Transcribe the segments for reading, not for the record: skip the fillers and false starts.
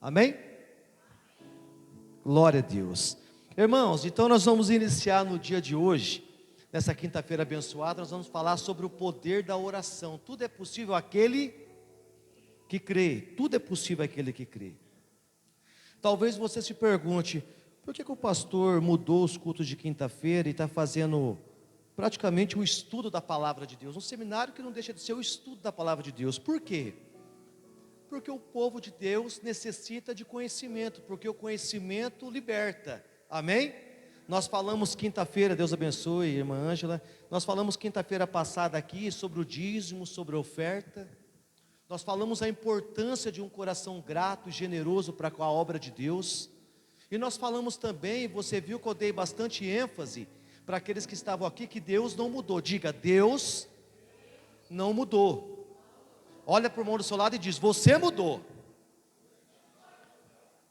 Amém? Glória a Deus. Irmãos, então nós vamos iniciar no dia de hoje, nessa quinta-feira abençoada, nós vamos falar sobre o poder da oração. Tudo é possível àquele que crê. Tudo é possível àquele que crê. Talvez você se pergunte, por que o pastor mudou os cultos de quinta-feira e está fazendo praticamente o estudo da palavra de Deus? Um seminário que não deixa de ser o estudo da palavra de Deus. Por quê? Porque o povo de Deus necessita de conhecimento, porque o conhecimento liberta. Amém? Nós falamos quinta-feira, Deus abençoe, irmã Ângela. Nós falamos quinta-feira passada aqui sobre o dízimo, sobre a oferta. Nós falamos a importância de um coração grato e generoso para com a obra de Deus. E nós falamos também, você viu que eu dei bastante ênfase para aqueles que estavam aqui, que Deus não mudou. Diga, Deus não mudou. Olha para o irmão do seu lado e diz, você mudou,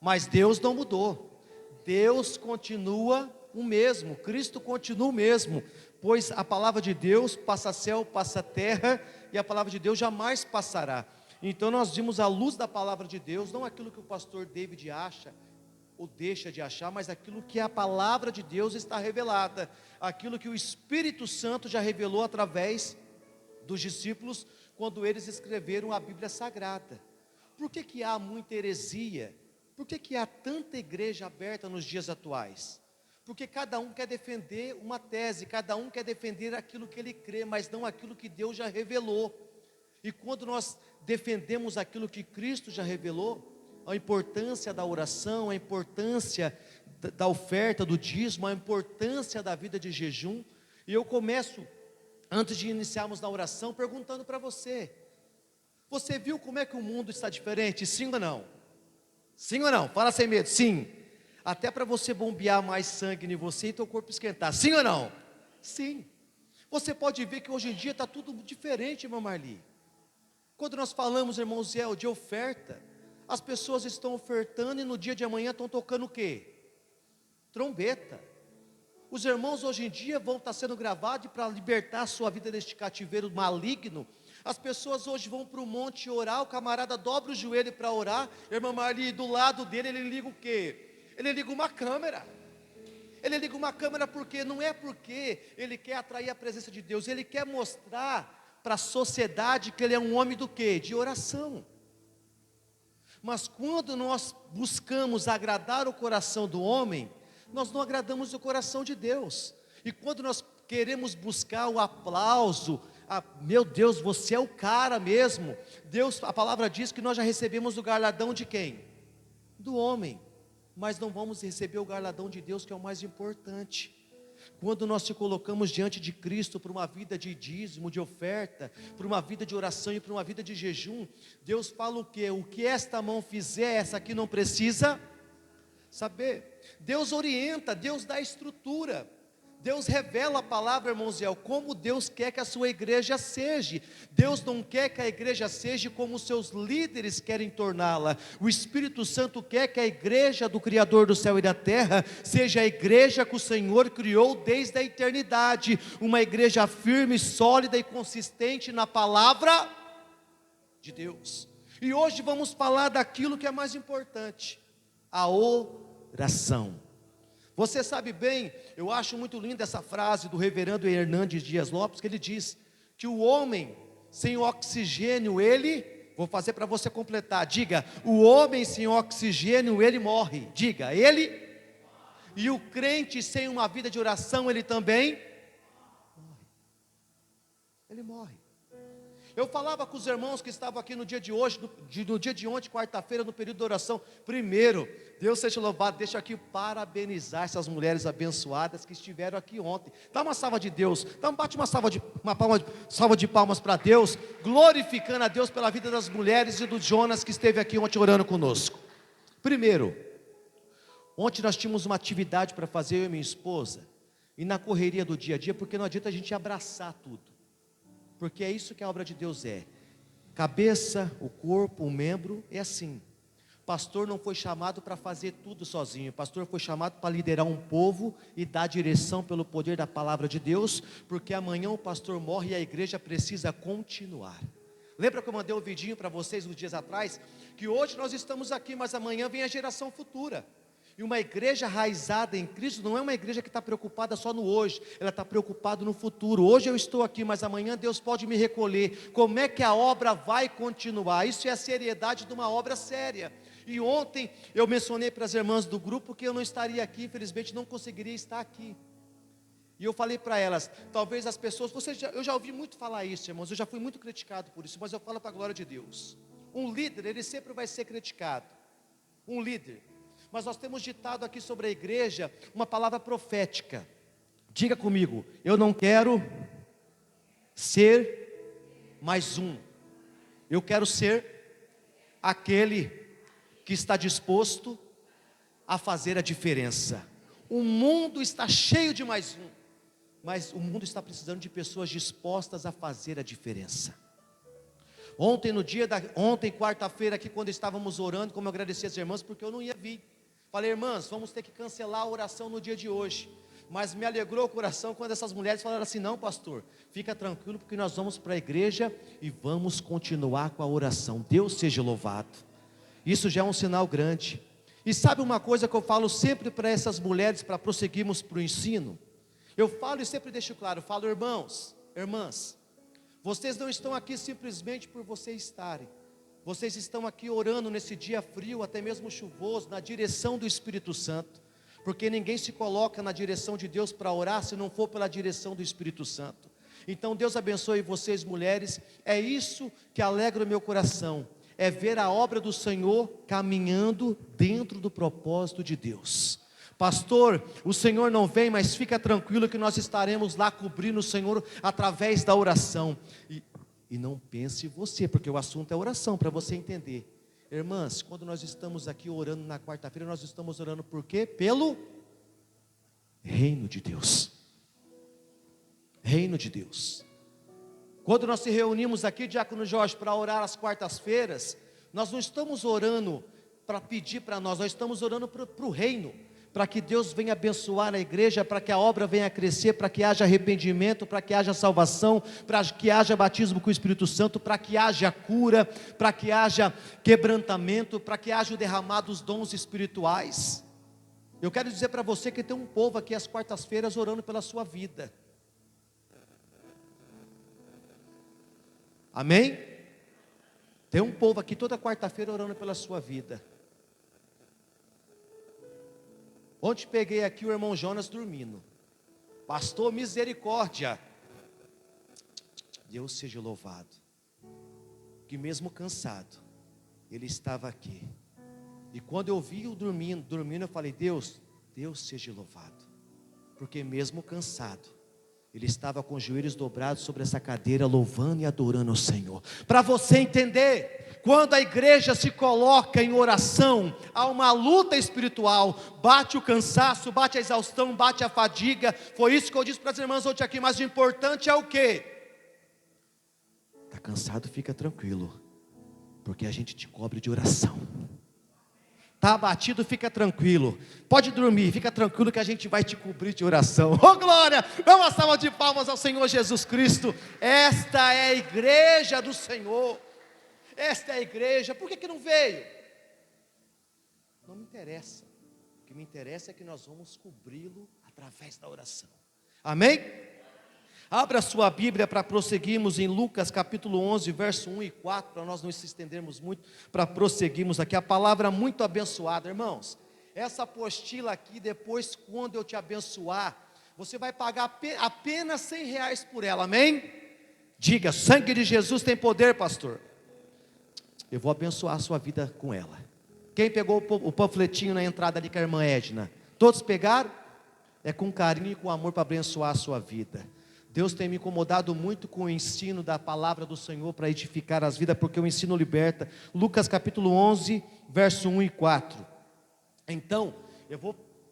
mas Deus não mudou. Deus continua o mesmo, Cristo continua o mesmo, pois a palavra de Deus passa céu, passa terra, e a palavra de Deus jamais passará. Então nós vimos a luz da palavra de Deus, não aquilo que o pastor David acha, ou deixa de achar, mas aquilo que a palavra de Deus está revelada, aquilo que o Espírito Santo já revelou através dos discípulos, quando eles escreveram a Bíblia Sagrada. Por que há muita heresia? Por que há tanta igreja aberta nos dias atuais? Porque cada um quer defender uma tese, cada um quer defender aquilo que ele crê, mas não aquilo que Deus já revelou. E quando nós defendemos aquilo que Cristo já revelou, a importância da oração, a importância da oferta, do dízimo, a importância da vida de jejum, e eu começo, antes de iniciarmos na oração, perguntando para você: você viu como é que o mundo está diferente? Sim ou não? Sim ou não? Fala sem medo. Sim. Até para você bombear mais sangue em você e teu corpo esquentar. Sim ou não? Sim. Você pode ver que hoje em dia está tudo diferente, irmão Marli. Quando nós falamos, irmão Zé, de oferta, as pessoas estão ofertando e no dia de amanhã estão tocando o quê? Trombeta. Os irmãos hoje em dia vão estar sendo gravados para libertar a sua vida deste cativeiro maligno. As pessoas hoje vão para o monte orar, o camarada dobra o joelho para orar, irmã Marli, do lado dele ele liga o quê? Ele liga uma câmera. Ele liga uma câmera porque não é porque ele quer atrair a presença de Deus, ele quer mostrar para a sociedade que ele é um homem do quê? De oração. Mas quando nós buscamos agradar o coração do homem, nós não agradamos o coração de Deus. E quando nós queremos buscar o aplauso, meu Deus, você é o cara mesmo. Deus, a palavra diz que nós já recebemos o galardão de quem? Do homem. Mas não vamos receber o galardão de Deus, que é o mais importante. Quando nós te colocamos diante de Cristo por uma vida de dízimo, de oferta, por uma vida de oração e por uma vida de jejum, Deus fala o quê? O que esta mão fizer, essa aqui não precisa saber. Deus orienta, Deus dá estrutura, Deus revela a palavra, irmão Zé, como Deus quer que a sua igreja seja. Deus não quer que a igreja seja como os seus líderes querem torná-la. O Espírito Santo quer que a igreja do Criador do céu e da terra seja a igreja que o Senhor criou desde a eternidade, uma igreja firme, sólida e consistente na palavra de Deus. E hoje vamos falar daquilo que é mais importante, a oração. Você sabe bem, eu acho muito linda essa frase do reverendo Hernandes Dias Lopes, que ele diz que o homem sem oxigênio, vou fazer para você completar, diga, o homem sem oxigênio, ele morre, diga, ele, e o crente sem uma vida de oração, ele também morre, ele morre. Eu falava com os irmãos que estavam aqui no dia de hoje, no dia de ontem, quarta-feira, no período de oração. Primeiro, Deus seja louvado, deixa aqui parabenizar essas mulheres abençoadas que estiveram aqui ontem. Dá uma salva de Deus, bate uma salva de palmas para Deus, glorificando a Deus pela vida das mulheres e do Jonas que esteve aqui ontem orando conosco. Primeiro, ontem nós tínhamos uma atividade para fazer, eu e minha esposa, e na correria do dia a dia, porque não adianta a gente abraçar tudo. Porque é isso que a obra de Deus é. Cabeça, o corpo, o membro, é assim. Pastor não foi chamado para fazer tudo sozinho. Pastor foi chamado para liderar um povo e dar direção pelo poder da palavra de Deus, porque amanhã o pastor morre e a igreja precisa continuar. Lembra que eu mandei um vidinho para vocês uns dias atrás? Que hoje nós estamos aqui, mas amanhã vem a geração futura. E uma igreja raizada em Cristo não é uma igreja que está preocupada só no hoje, ela está preocupada no futuro. Hoje eu estou aqui, mas amanhã Deus pode me recolher. Como é que a obra vai continuar? Isso é a seriedade de uma obra séria. E ontem eu mencionei para as irmãs do grupo que eu não estaria aqui, infelizmente não conseguiria estar aqui. E eu falei para elas, talvez as pessoas, eu já ouvi muito falar isso, irmãos, eu já fui muito criticado por isso, mas eu falo para a glória de Deus. Um líder, ele sempre vai ser criticado. Um líder. Mas nós temos ditado aqui sobre a igreja uma palavra profética. Diga comigo, eu não quero ser mais um. Eu quero ser aquele que está disposto a fazer a diferença. O mundo está cheio de mais um, mas o mundo está precisando de pessoas dispostas a fazer a diferença. Ontem, quarta-feira, aqui quando estávamos orando, como eu agradeci as irmãs, porque eu não ia vir. Falei, irmãs, vamos ter que cancelar a oração no dia de hoje. Mas me alegrou o coração quando essas mulheres falaram assim, não pastor, fica tranquilo porque nós vamos para a igreja e vamos continuar com a oração. Deus seja louvado. Isso já é um sinal grande. E sabe uma coisa que eu falo sempre para essas mulheres, para prosseguirmos para o ensino? Eu falo e sempre deixo claro, eu falo, irmãos, irmãs, vocês não estão aqui simplesmente por vocês estarem. Vocês estão aqui orando nesse dia frio, até mesmo chuvoso, na direção do Espírito Santo. Porque ninguém se coloca na direção de Deus para orar, se não for pela direção do Espírito Santo. Então Deus abençoe vocês mulheres, é isso que alegra o meu coração. É ver a obra do Senhor caminhando dentro do propósito de Deus. Pastor, o Senhor não vem, mas fica tranquilo que nós estaremos lá cobrindo o Senhor através da oração. E não pense você, porque o assunto é oração, para você entender. Irmãs, quando nós estamos aqui orando na quarta-feira, nós estamos orando por quê? Pelo reino de Deus. Reino de Deus. Quando nós se reunimos aqui, Diácono Jorge, para orar às quartas-feiras, nós não estamos orando para pedir para nós estamos orando para o reino. Para que Deus venha abençoar a igreja, para que a obra venha crescer, para que haja arrependimento, para que haja salvação, para que haja batismo com o Espírito Santo, para que haja cura, para que haja quebrantamento, para que haja o derramado dos dons espirituais. Eu quero dizer para você que tem um povo aqui às quartas-feiras orando pela sua vida. Amém? Tem um povo aqui toda quarta-feira orando pela sua vida. Ontem peguei aqui o irmão Jonas dormindo. Pastor, misericórdia. Deus seja louvado. Que mesmo cansado, ele estava aqui. E quando eu vi o dormindo, eu falei, Deus seja louvado. Porque mesmo cansado, ele estava com os joelhos dobrados sobre essa cadeira, louvando e adorando o Senhor. Para você entender, quando a igreja se coloca em oração, há uma luta espiritual, bate o cansaço, bate a exaustão, bate a fadiga. Foi isso que eu disse para as irmãs hoje aqui, mas o importante é o quê? Está cansado, fica tranquilo, porque a gente te cobre de oração. Está abatido, fica tranquilo. Pode dormir, fica tranquilo que a gente vai te cobrir de oração. Oh glória, vamos uma salva de palmas ao Senhor Jesus Cristo. Esta é a igreja do Senhor. Esta é a igreja. Por que não veio? Não me interessa. O que me interessa é que nós vamos cobri-lo através da oração. Amém? Abra sua Bíblia para prosseguirmos em Lucas capítulo 11, verso 1 e 4, para nós não se estendermos muito, para prosseguirmos aqui, a palavra muito abençoada, irmãos. Essa apostila aqui, depois quando eu te abençoar, você vai pagar apenas R$100 por ela, amém? Diga, sangue de Jesus tem poder, pastor. Eu vou abençoar a sua vida com ela. Quem pegou o panfletinho na entrada ali com a irmã Edna? Todos pegaram? É com carinho e com amor para abençoar a sua vida. Deus tem me incomodado muito com o ensino da palavra do Senhor para edificar as vidas, porque o ensino liberta. Lucas capítulo 11, verso 1 e 4. Então,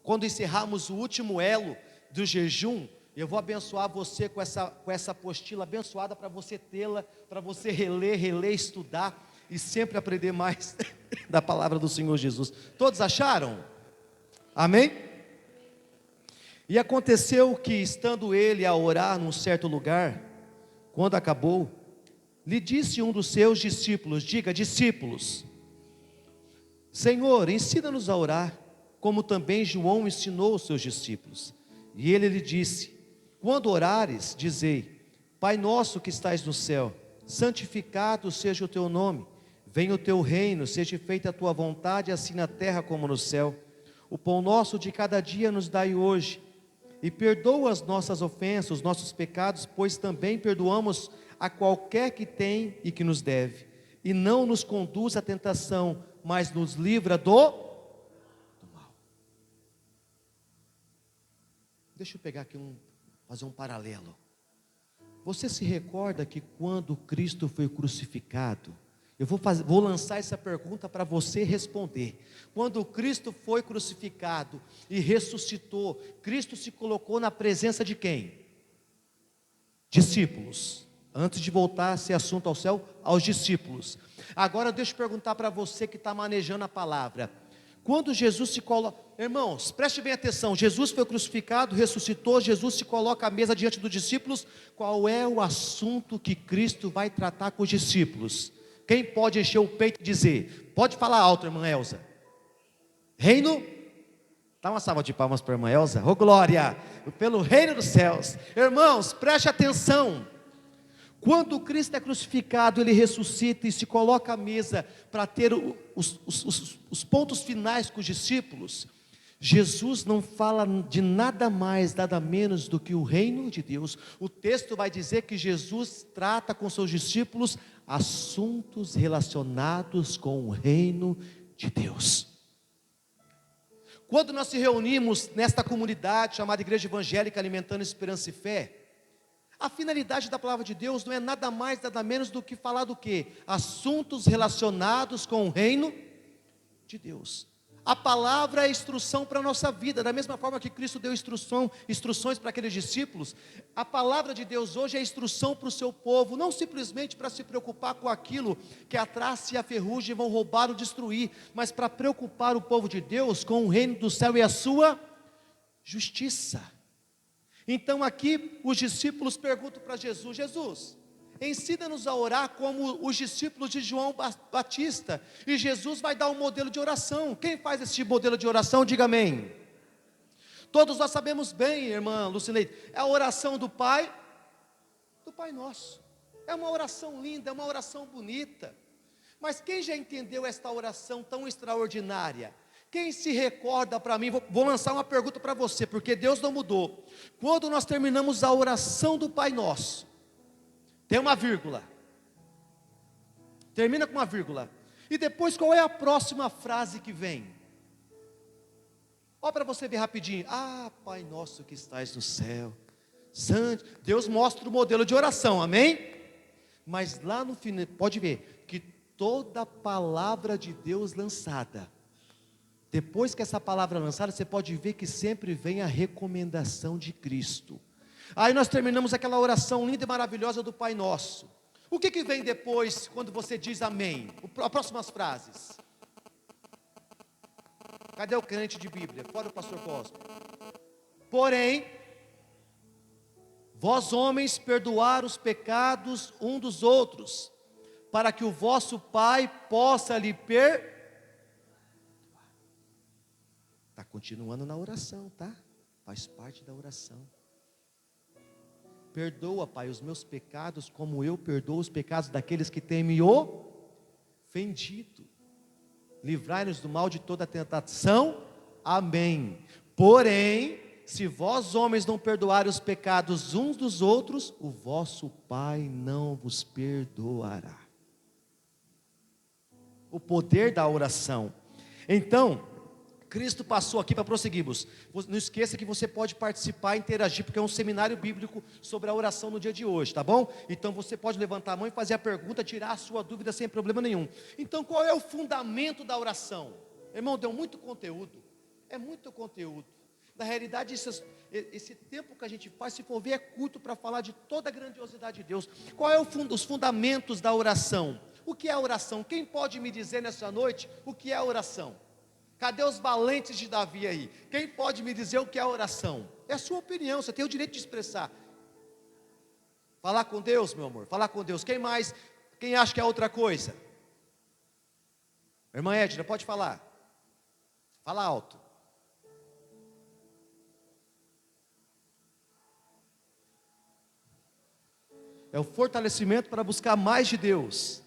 quando encerrarmos o último elo do jejum, eu vou abençoar você com essa apostila abençoada, para você tê-la, para você reler, estudar e sempre aprender mais da palavra do Senhor Jesus. Todos acharam? Amém? E aconteceu que, estando ele a orar num certo lugar, quando acabou, lhe disse um dos seus discípulos, diga discípulos: Senhor, ensina-nos a orar, como também João ensinou os seus discípulos. E ele lhe disse: quando orares, dizei: Pai nosso que estais no céu, santificado seja o teu nome, venha o teu reino, seja feita a tua vontade, assim na terra como no céu. O pão nosso de cada dia nos dai hoje, e perdoa as nossas ofensas, os nossos pecados, pois também perdoamos a qualquer que tem e que nos deve. E não nos conduz à tentação, mas nos livra do mal. Deixa eu pegar aqui fazer um paralelo. Você se recorda que quando Cristo foi crucificado, eu vou lançar essa pergunta para você responder. Quando Cristo foi crucificado e ressuscitou, Cristo se colocou na presença de quem? Discípulos. Antes de voltar esse assunto ao céu, aos discípulos. Agora deixa eu perguntar para você que está manejando a palavra. Quando Jesus se coloca, irmãos, preste bem atenção, Jesus foi crucificado, ressuscitou, Jesus se coloca à mesa diante dos discípulos. Qual é o assunto que Cristo vai tratar com os discípulos? Quem pode encher o peito e dizer? Pode falar alto, irmã Elza. Reino? Dá uma salva de palmas para a irmã Elza. Oh glória, pelo reino dos céus. Irmãos, preste atenção. Quando Cristo é crucificado, Ele ressuscita e se coloca à mesa para ter os pontos finais com os discípulos. Jesus não fala de nada mais, nada menos do que o reino de Deus. O texto vai dizer que Jesus trata com seus discípulos assuntos relacionados com o reino de Deus. Quando nós se reunimos nesta comunidade chamada Igreja Evangélica Alimentando Esperança e Fé, a finalidade da palavra de Deus não é nada mais, nada menos do que falar do quê? Assuntos relacionados com o reino de Deus. A palavra é instrução para a nossa vida, da mesma forma que Cristo deu instruções para aqueles discípulos. A palavra de Deus hoje é instrução para o seu povo, não simplesmente para se preocupar com aquilo que a traça e a ferrugem vão roubar ou destruir, mas para preocupar o povo de Deus com o reino do céu e a sua justiça. Então aqui os discípulos perguntam para Jesus: Jesus, ensina-nos a orar como os discípulos de João Batista. E Jesus vai dar um modelo de oração. Quem faz esse modelo de oração, diga amém. Todos nós sabemos bem, irmã Lucineide, é a oração do Pai Nosso. É uma oração linda, é uma oração bonita. Mas quem já entendeu esta oração tão extraordinária? Quem se recorda para mim? Vou lançar uma pergunta para você, porque Deus não mudou. Quando nós terminamos a oração do Pai Nosso, tem uma vírgula, termina com uma vírgula, e depois qual é a próxima frase que vem? Olha para você ver rapidinho. Pai nosso que estais no céu, santo. Deus mostra o modelo de oração, amém? Mas lá no final, pode ver, que toda palavra de Deus lançada, depois que essa palavra é lançada, você pode ver que sempre vem a recomendação de Cristo. Aí nós terminamos aquela oração linda e maravilhosa do Pai Nosso. O que vem depois, quando você diz amém? As próximas frases. Cadê o crente de Bíblia? Fora o pastor Cosmo. Porém, vós homens perdoar os pecados um dos outros, para que o vosso Pai possa lhe perdoar. Está continuando na oração, tá? Faz parte da oração. Perdoa, Pai, os meus pecados, como eu perdoo os pecados daqueles que têm me ofendido. Livrai-nos do mal de toda tentação. Amém. Porém, se vós homens não perdoarem os pecados uns dos outros, o vosso Pai não vos perdoará. O poder da oração. Então, Cristo passou aqui para prosseguirmos. Não esqueça que você pode participar e interagir, porque é um seminário bíblico sobre a oração no dia de hoje, tá bom? Então você pode levantar a mão e fazer a pergunta, tirar a sua dúvida sem problema nenhum. Então qual é o fundamento da oração? Irmão, deu muito conteúdo, é muito conteúdo. Na realidade, esse tempo que a gente faz, se for ver, é curto para falar de toda a grandiosidade de Deus. Qual é os fundamentos da oração? O que é a oração? Quem pode me dizer nessa noite o que é a oração? Cadê os valentes de Davi aí? Quem pode me dizer o que é a oração? É a sua opinião, você tem o direito de expressar. Falar com Deus, meu amor, falar com Deus. Quem mais Quem acha que é outra coisa? Irmã Edna, pode falar. Fala alto. É o fortalecimento para buscar mais de Deus.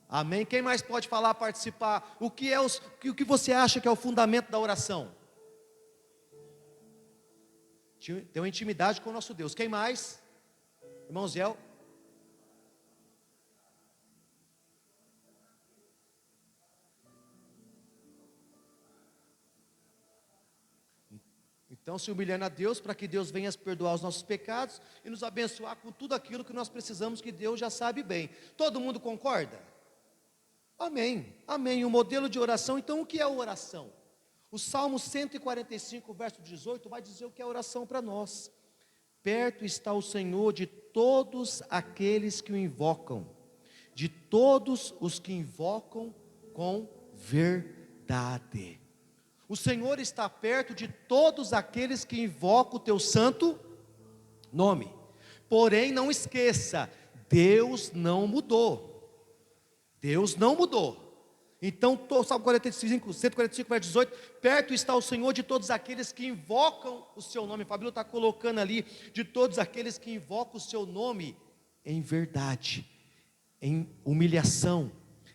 Amém? Quem mais pode falar, participar? O que você acha que é o fundamento da oração? Ter uma intimidade com o nosso Deus. Quem mais? Irmão Zé. Então, se humilhando a Deus, para que Deus venha perdoar os nossos pecados e nos abençoar com tudo aquilo que nós precisamos, que Deus já sabe bem. Todo mundo concorda? Amém, amém. O modelo de oração, então o que é oração? O Salmo 145, verso 18, vai dizer o que é oração para nós. Perto está o Senhor de todos aqueles que o invocam, de todos os que invocam com verdade. O Senhor está perto de todos aqueles que invocam o teu santo nome. Porém, não esqueça, Deus não mudou. Deus não mudou. Então, Salmo 145, verso 18, perto está o Senhor de todos aqueles que invocam o seu nome. Fabíola está colocando ali, de todos aqueles que invocam o seu nome, em verdade, em humilhação,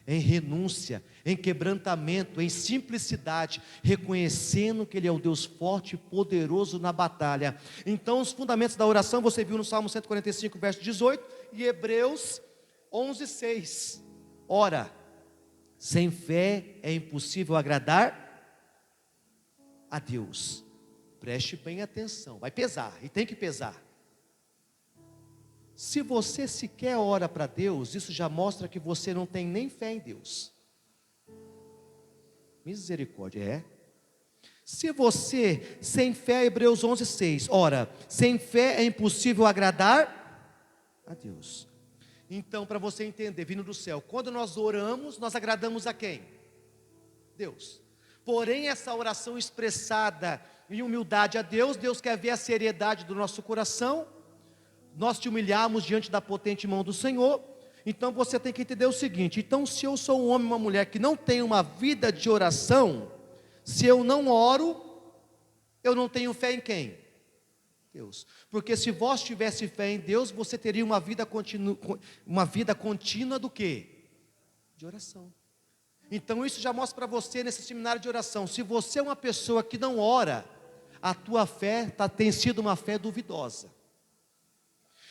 em renúncia, em quebrantamento, em simplicidade, reconhecendo que Ele é o Deus forte e poderoso na batalha. Então, os fundamentos da oração, você viu no Salmo 145, verso 18, e Hebreus 11, 6. Ora, sem fé é impossível agradar a Deus. Preste bem atenção, vai pesar, e tem que pesar. Se você sequer ora para Deus, isso já mostra que você não tem nem fé em Deus. Misericórdia, é? Se você, sem fé, Hebreus 11, 6, ora, sem fé é impossível agradar a Deus. Então, para você entender, vindo do céu, quando nós oramos, nós agradamos a quem? Deus. Porém, essa oração expressada em humildade a Deus, Deus quer ver a seriedade do nosso coração, nós te humilhamos diante da potente mão do Senhor. Então você tem que entender o seguinte: então, se eu sou um homem e uma mulher que não tem uma vida de oração, se eu não oro, eu não tenho fé em quem? Deus. Porque se vós tivesse fé em Deus, você teria uma vida contínua do quê? De oração. Então isso já mostra para você nesse seminário de oração, se você é uma pessoa que não ora, a tua fé tem sido uma fé duvidosa.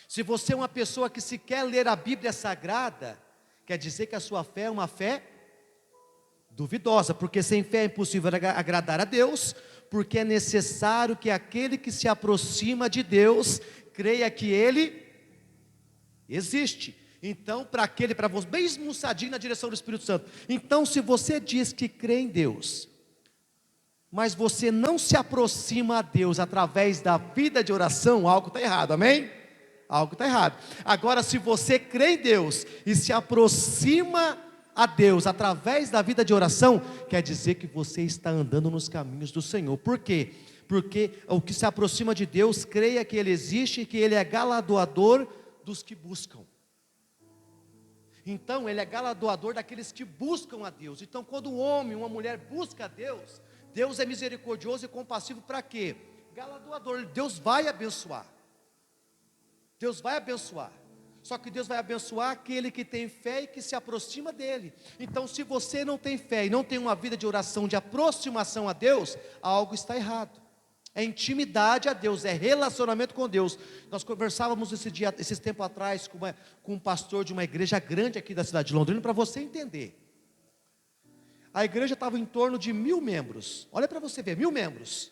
Se você é uma pessoa que se quer ler a Bíblia Sagrada, quer dizer que a sua fé é uma fé duvidosa, porque sem fé é impossível agradar a Deus, porque é necessário que aquele que se aproxima de Deus, creia que Ele existe. Então, para você, bem esmuçadinho na direção do Espírito Santo. Então, se você diz que crê em Deus, mas você não se aproxima a Deus através da vida de oração, algo está errado, amém? Algo está errado. Agora, se você crê em Deus e se aproxima a Deus através da vida de oração, quer dizer que você está andando nos caminhos do Senhor. Por quê? Porque o que se aproxima de Deus, creia que Ele existe e que Ele é galardoador dos que buscam. Então, Ele é galardoador daqueles que buscam a Deus. Então, quando um homem, uma mulher busca a Deus, Deus é misericordioso e compassivo para quê? Galardoador, Deus vai abençoar. Deus vai abençoar. Só que Deus vai abençoar aquele que tem fé e que se aproxima dEle. Então, se você não tem fé e não tem uma vida de oração, de aproximação a Deus, algo está errado. É intimidade a Deus, é relacionamento com Deus. Nós conversávamos esses tempos atrás com um pastor de uma igreja grande aqui da cidade de Londrina, para você entender. A igreja estava em torno de 1000 membros. Olha para você ver, 1000 membros.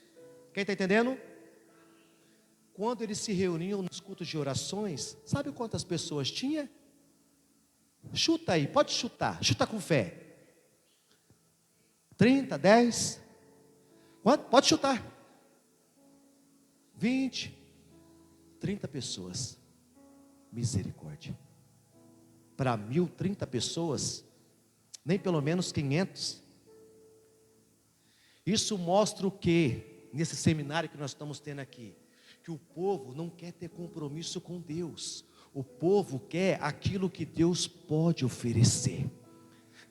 Quem está entendendo? Quando eles se reuniam nos cultos de orações, sabe quantas pessoas tinha? Chuta aí, pode chutar, chuta com fé. 30, 10? Quanto? Pode chutar. 20, 30 pessoas. Misericórdia. Para 1030 pessoas, nem pelo menos 500. Isso mostra o que, nesse seminário que nós estamos tendo aqui? Que o povo não quer ter compromisso com Deus. O povo quer aquilo que Deus pode oferecer.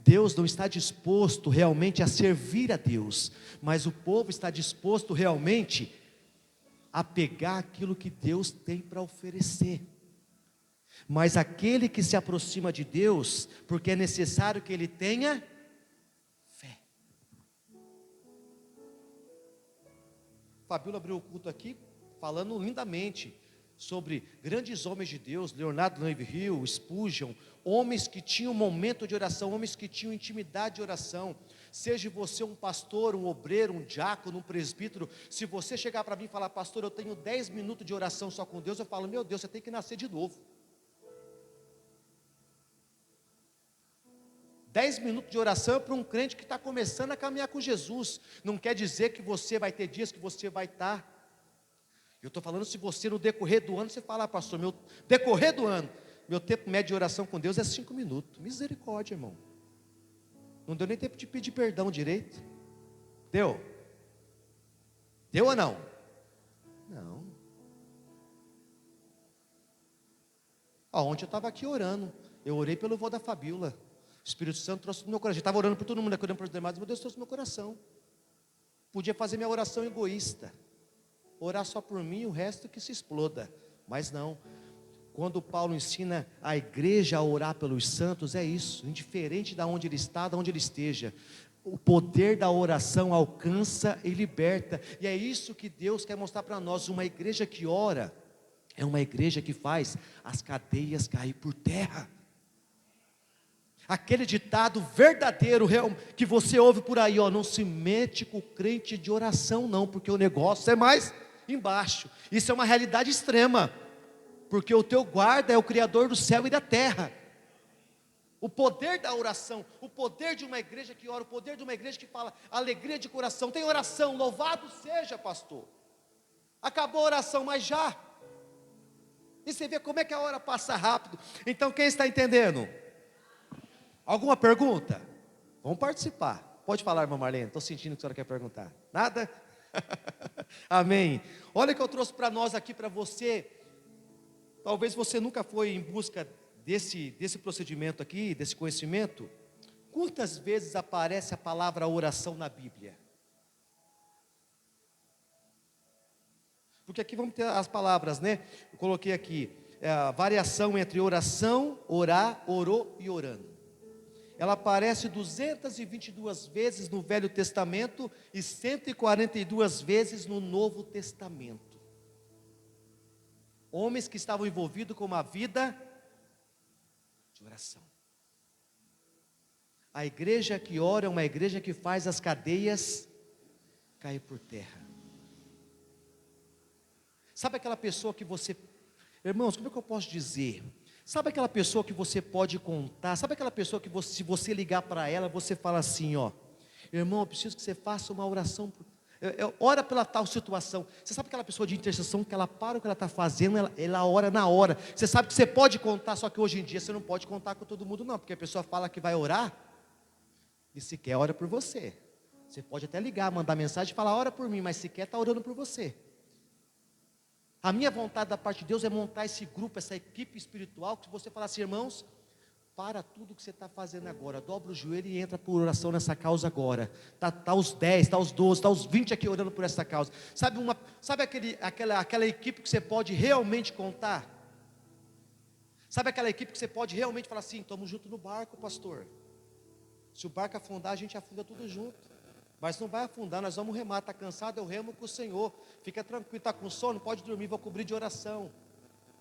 Deus não está disposto realmente a servir a Deus, mas o povo está disposto realmente a pegar aquilo que Deus tem para oferecer. Mas aquele que se aproxima de Deus, porque é necessário que ele tenha fé. Fabíola abriu o culto aqui, falando lindamente sobre grandes homens de Deus, Leonardo Ravenhill, Spurgeon, homens que tinham momento de oração, homens que tinham intimidade de oração. Seja você um pastor, um obreiro, um diácono, um presbítero, se você chegar para mim e falar: pastor, eu tenho 10 minutos de oração só com Deus, eu falo: meu Deus, você tem que nascer de novo. 10 minutos de oração é para um crente que está começando a caminhar com Jesus. Não quer dizer que você vai ter dias que você vai estar. Eu estou falando, se você no decorrer do ano, você fala: pastor, meu decorrer do ano, meu tempo médio de oração com Deus é 5 minutos. Misericórdia, irmão. Não deu nem tempo de pedir perdão direito. Deu? Deu ou não? Não. Ontem eu estava aqui orando. Eu orei pelo vô da Fabíola. O Espírito Santo trouxe no meu coração. Eu estava orando por todo mundo, orando para os demais, mas Deus trouxe no meu coração. Podia fazer minha oração egoísta, orar só por mim e o resto que se exploda. Mas não. Quando Paulo ensina a igreja a orar pelos santos, é isso, indiferente de onde ele está, de onde ele esteja. O poder da oração alcança e liberta. E é isso que Deus quer mostrar para nós. Uma igreja que ora é uma igreja que faz as cadeias cair por terra. Aquele ditado verdadeiro que você ouve por aí, ó: não se mete com o crente de oração não, porque o negócio é mais embaixo. Isso é uma realidade extrema, porque o teu guarda é o Criador do céu e da terra. O poder da oração, o poder de uma igreja que ora, o poder de uma igreja que fala alegria de coração. Tem oração, louvado seja, pastor. Acabou a oração, mas já. E você vê como é que a hora passa rápido. Então quem está entendendo? Alguma pergunta? Vamos participar. Pode falar, irmã Marlene, estou sentindo que a senhora quer perguntar. Nada? Amém. Olha o que eu trouxe para nós aqui, para você. Talvez você nunca foi em busca desse procedimento aqui, desse conhecimento. Quantas vezes aparece a palavra oração na Bíblia? Porque aqui vamos ter as palavras, né? Eu coloquei aqui, a variação entre oração, orar, orou e orando. Ela aparece 222 vezes no Velho Testamento e 142 vezes no Novo Testamento. Homens que estavam envolvidos com uma vida de oração. A igreja que ora é uma igreja que faz as cadeias cair por terra. Sabe aquela pessoa que você... Irmãos, como é que eu posso dizer? Sabe aquela pessoa que você pode contar? Sabe aquela pessoa que você, se você ligar para ela, você fala assim, ó: irmão, eu preciso que você faça uma oração, ora pela tal situação. Você sabe aquela pessoa de intercessão que ela para o que ela está fazendo, ela ora na hora. Você sabe que você pode contar, só que hoje em dia você não pode contar com todo mundo não, porque a pessoa fala que vai orar e sequer ora por você. Você pode até ligar, mandar mensagem e falar: ora por mim, mas sequer está orando por você. A minha vontade da parte de Deus é montar esse grupo, essa equipe espiritual, que você fala assim: irmãos, para tudo que você está fazendo agora, dobra o joelho e entra por oração nessa causa agora. Está os 10, está os 12, está os 20 aqui orando por essa causa. Sabe aquela equipe que você pode realmente contar? Sabe aquela equipe que você pode realmente falar assim: estamos juntos no barco, pastor. Se o barco afundar, a gente afunda tudo junto. Mas não vai afundar, nós vamos remar. Está cansado, eu remo com o Senhor. Fica tranquilo, está com sono, pode dormir, vou cobrir de oração.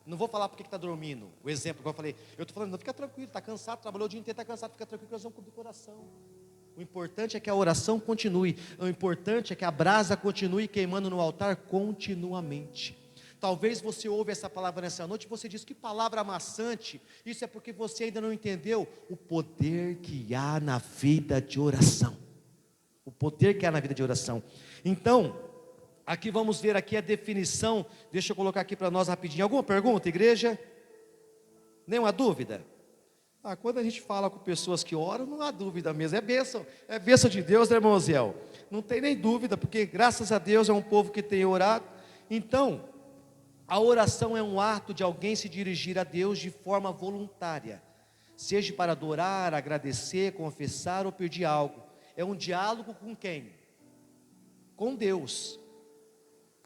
Não vou falar porque está dormindo. O exemplo, como eu falei, eu estou falando: não, fica tranquilo, está cansado, trabalhou o dia inteiro, está cansado, fica tranquilo, nós vamos cobrir com oração. O importante é que a oração continue. O importante é que a brasa continue queimando no altar continuamente. Talvez você ouve essa palavra nessa noite e você diz: que palavra amassante. Isso é porque você ainda não entendeu o poder que há na vida de oração. O poder que há na vida de oração. Então, aqui vamos ver aqui a definição. Deixa eu colocar aqui para nós rapidinho. Alguma pergunta, igreja? Nenhuma dúvida? Quando a gente fala com pessoas que oram, não há dúvida mesmo. É bênção de Deus, né, irmão Ziel? Não tem nem dúvida, porque graças a Deus é um povo que tem orado. Então, A oração é um ato de alguém se dirigir a Deus de forma voluntária, seja para adorar, agradecer, confessar ou pedir algo. É um diálogo com quem? Com Deus.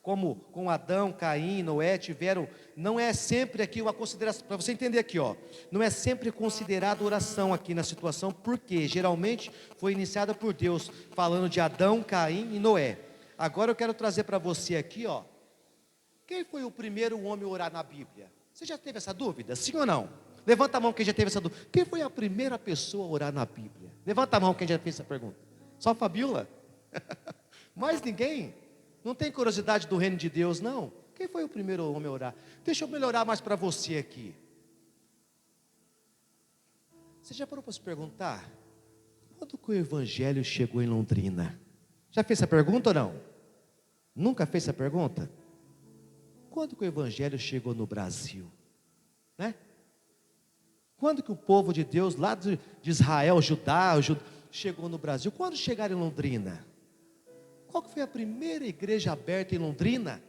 Como com Adão, Caim, Noé tiveram, não é sempre aqui uma consideração, para você entender aqui, ó, não é sempre considerada oração aqui na situação, porque geralmente foi iniciada por Deus, falando de Adão, Caim e Noé. Agora eu quero trazer para você aqui, ó, quem foi o primeiro homem a orar na Bíblia? Você já teve essa dúvida? Sim ou não? Levanta a mão quem já teve essa dúvida. Quem foi a primeira pessoa a orar na Bíblia? Levanta a mão quem já fez essa pergunta. Só a Fabiola? Mais ninguém? Não tem curiosidade do reino de Deus, não? Quem foi o primeiro homem a orar? Deixa eu melhorar mais para você aqui. Você já parou para se perguntar? Quando que o Evangelho chegou em Londrina? Já fez essa pergunta ou não? Nunca fez essa pergunta? Quando que o Evangelho chegou no Brasil? Né? Quando que o povo de Deus, lá de Israel, Judá, chegou no Brasil? Quando chegaram em Londrina? Qual que foi a primeira igreja aberta em Londrina?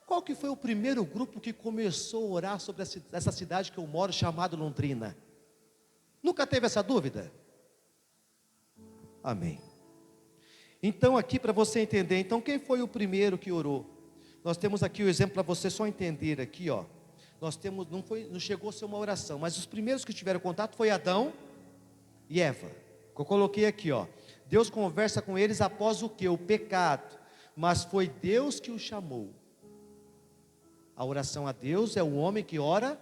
Qual que foi o primeiro grupo que começou a orar sobre essa cidade que eu moro, chamada Londrina? Nunca teve essa dúvida? Amém. Então aqui para você entender, então quem foi o primeiro que orou? Nós temos aqui o exemplo para você só entender aqui, ó. Nós temos, não chegou a ser uma oração, mas os primeiros que tiveram contato foi Adão e Eva. Eu coloquei aqui, ó. Deus conversa com eles após o que? O pecado. Mas foi Deus que o chamou. A oração a Deus é o homem que ora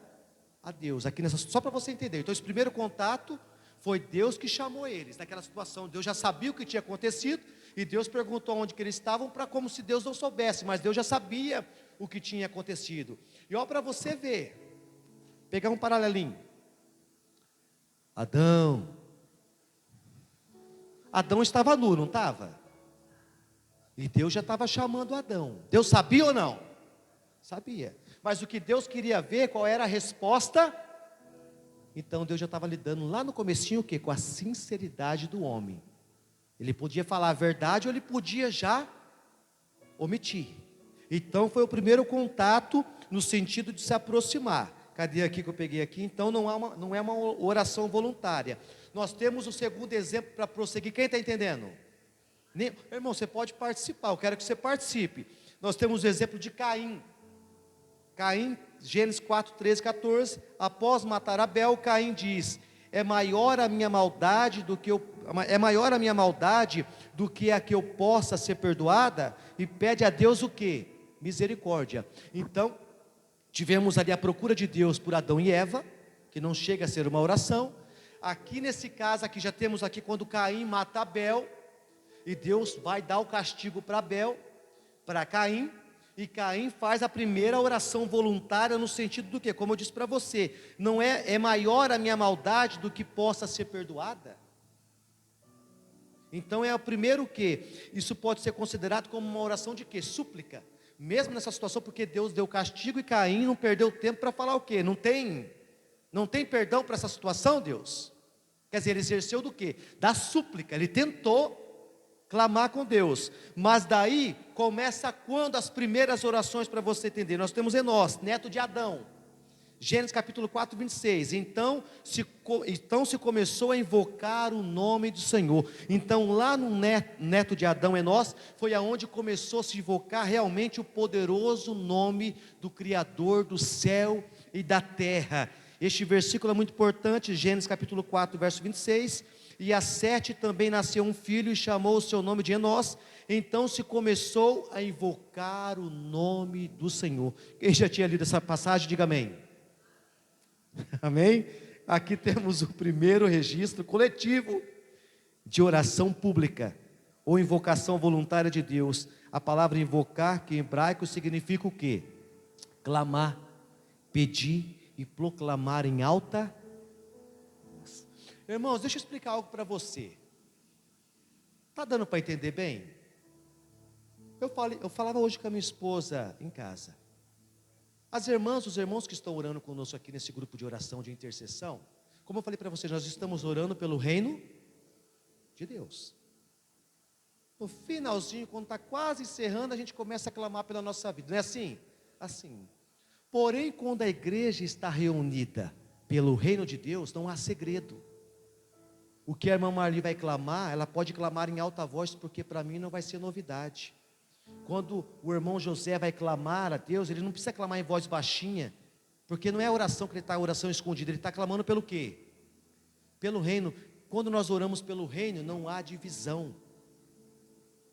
a Deus. Aqui nessa, só para você entender. Então esse primeiro contato foi Deus que chamou eles. Naquela situação, Deus já sabia o que tinha acontecido. E Deus perguntou onde que eles estavam, para como se Deus não soubesse. Mas Deus já sabia o que tinha acontecido. E ó, para você ver. Pegar um paralelinho. Adão estava nu, não estava? E Deus já estava chamando Adão. Deus sabia ou não? Sabia. Mas o que Deus queria ver, qual era a resposta? Então Deus já estava lidando lá no comecinho o quê? Com a sinceridade do homem. Ele podia falar a verdade ou ele podia já omitir. Então foi o primeiro contato no sentido de se aproximar. Cadê aqui que eu peguei aqui? Então não é uma oração voluntária. Nós temos o segundo exemplo para prosseguir. Quem está entendendo? Irmão, você pode participar, eu quero que você participe. Nós temos o exemplo de Caim. Caim, Gênesis 4, 13, 14. Após matar Abel, Caim diz: é maior a minha maldade do que a que eu possa ser perdoada, e pede a Deus o quê? Misericórdia. Então, tivemos ali a procura de Deus por Adão e Eva, que não chega a ser uma oração. Aqui nesse caso, aqui já temos aqui quando Caim mata Abel, e Deus vai dar o castigo para Abel, para Caim, e Caim faz a primeira oração voluntária no sentido do quê? Como eu disse para você, não é maior a minha maldade do que possa ser perdoada? Então é o primeiro que, isso pode ser considerado como uma oração de quê? Súplica, mesmo nessa situação, porque Deus deu castigo e Caim não perdeu tempo para falar o quê? Não tem perdão para essa situação, Deus? Quer dizer, ele exerceu do quê? Da súplica, ele tentou clamar com Deus, mas daí começa quando as primeiras orações para você entender. Nós temos Enós, neto de Adão, Gênesis capítulo 4, 26. Então se começou a invocar o nome do Senhor. Então lá no neto de Adão, Enós, foi aonde começou a se invocar realmente o poderoso nome do Criador do céu e da terra. Este versículo é muito importante, Gênesis capítulo 4, verso 26. E a Sete também nasceu um filho e chamou o seu nome de Enós. Então se começou a invocar o nome do Senhor. Quem já tinha lido essa passagem, diga amém. Amém? Aqui temos o primeiro registro coletivo de oração pública, ou invocação voluntária de Deus. A palavra invocar, que em hebraico significa o quê? Clamar, pedir e proclamar em alta. Irmãos, deixa eu explicar algo para você. Está dando para entender bem? Eu falava hoje com a minha esposa em casa. As irmãs, os irmãos que estão orando conosco aqui nesse grupo de oração, de intercessão, como eu falei para vocês, nós estamos orando pelo reino de Deus. No finalzinho, quando está quase encerrando, a gente começa a clamar pela nossa vida. Não é assim? Assim. Porém, quando a igreja está reunida pelo reino de Deus, não há segredo. O que a irmã Marli vai clamar, ela pode clamar em alta voz, porque para mim não vai ser novidade. Quando o irmão José vai clamar a Deus, ele não precisa clamar em voz baixinha, porque não é a oração que ele está, a oração escondida, ele está clamando pelo quê? Pelo reino. Quando nós oramos pelo reino, não há divisão.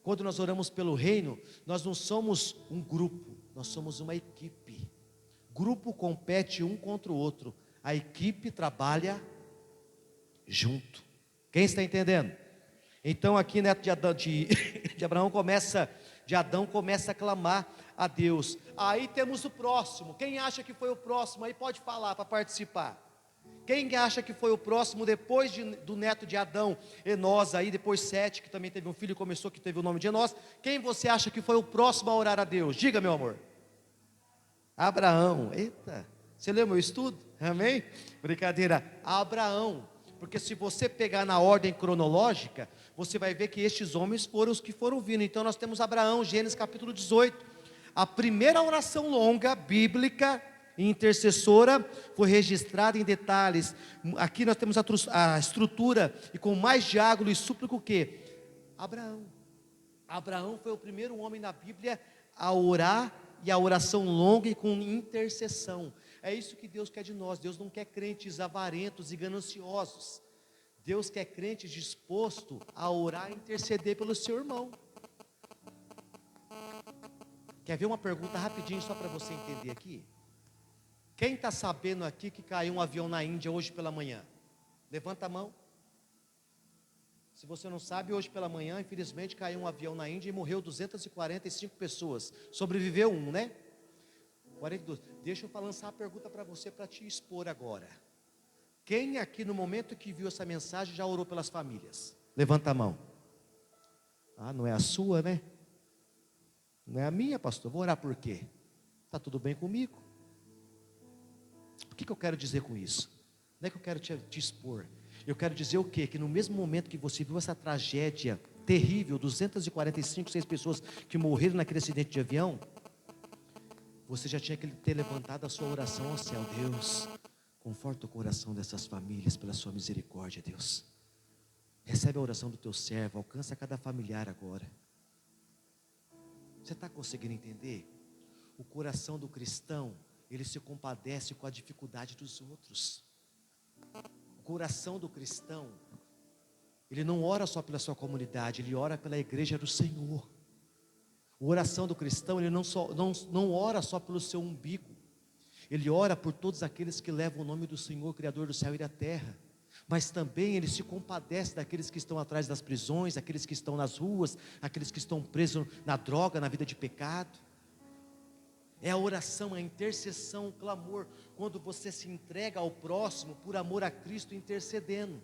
Quando nós oramos pelo reino, nós não somos um grupo, nós somos uma equipe. Grupo compete um contra o outro, a equipe trabalha junto. Quem está entendendo? Então aqui neto de Adão começa a clamar a Deus. Aí temos o próximo. Quem acha que foi o próximo aí pode falar para participar. Quem acha que foi o próximo depois do neto de Adão, Enós, aí depois Sete, que também teve um filho e começou, que teve o nome de Enós. Quem você acha que foi o próximo a orar a Deus? Diga, meu amor. Abraão. Eita, você leu meu estudo? Amém? Brincadeira. Abraão. Porque se você pegar na ordem cronológica, você vai ver que estes homens foram os que foram vindo. Então nós temos Abraão, Gênesis capítulo 18. A primeira oração longa, bíblica, intercessora, foi registrada em detalhes. Aqui nós temos a estrutura, e com mais diálogo e súplica o quê? Abraão. Abraão foi o primeiro homem na Bíblia a orar, e a oração longa e com intercessão. É isso que Deus quer de nós. Deus não quer crentes avarentos e gananciosos. Deus quer crentes disposto a orar e interceder pelo seu irmão. Quer ver uma pergunta rapidinho só para você entender aqui? Quem está sabendo aqui que caiu um avião na Índia hoje pela manhã? Levanta a mão. Se você não sabe, hoje pela manhã, infelizmente, caiu um avião na Índia e morreu 245 pessoas. Sobreviveu um, né? 42. Deixa eu lançar a pergunta para você, para te expor agora. Quem aqui no momento que viu essa mensagem já orou pelas famílias? Levanta a mão. Ah, não é a sua, né? Não é a minha, pastor. Vou orar por quê? Está tudo bem comigo? O que eu quero dizer com isso? Não é que eu quero te expor. Eu quero dizer o quê? Que no mesmo momento que você viu essa tragédia terrível, 245 pessoas que morreram naquele acidente de avião, você já tinha que ter levantado a sua oração ao céu. Deus, conforta o coração dessas famílias pela sua misericórdia, Deus. Recebe a oração do teu servo, alcança cada familiar agora. Você está conseguindo entender? O coração do cristão, ele se compadece com a dificuldade dos outros. O coração do cristão, ele não ora só pela sua comunidade, ele ora pela igreja do Senhor. A oração do cristão, ele não ora só pelo seu umbigo, ele ora por todos aqueles que levam o nome do Senhor, Criador do céu e da terra. Mas também ele se compadece daqueles que estão atrás das prisões, aqueles que estão nas ruas, aqueles que estão presos na droga, na vida de pecado. É a oração, a intercessão, o clamor, quando você se entrega ao próximo por amor a Cristo intercedendo.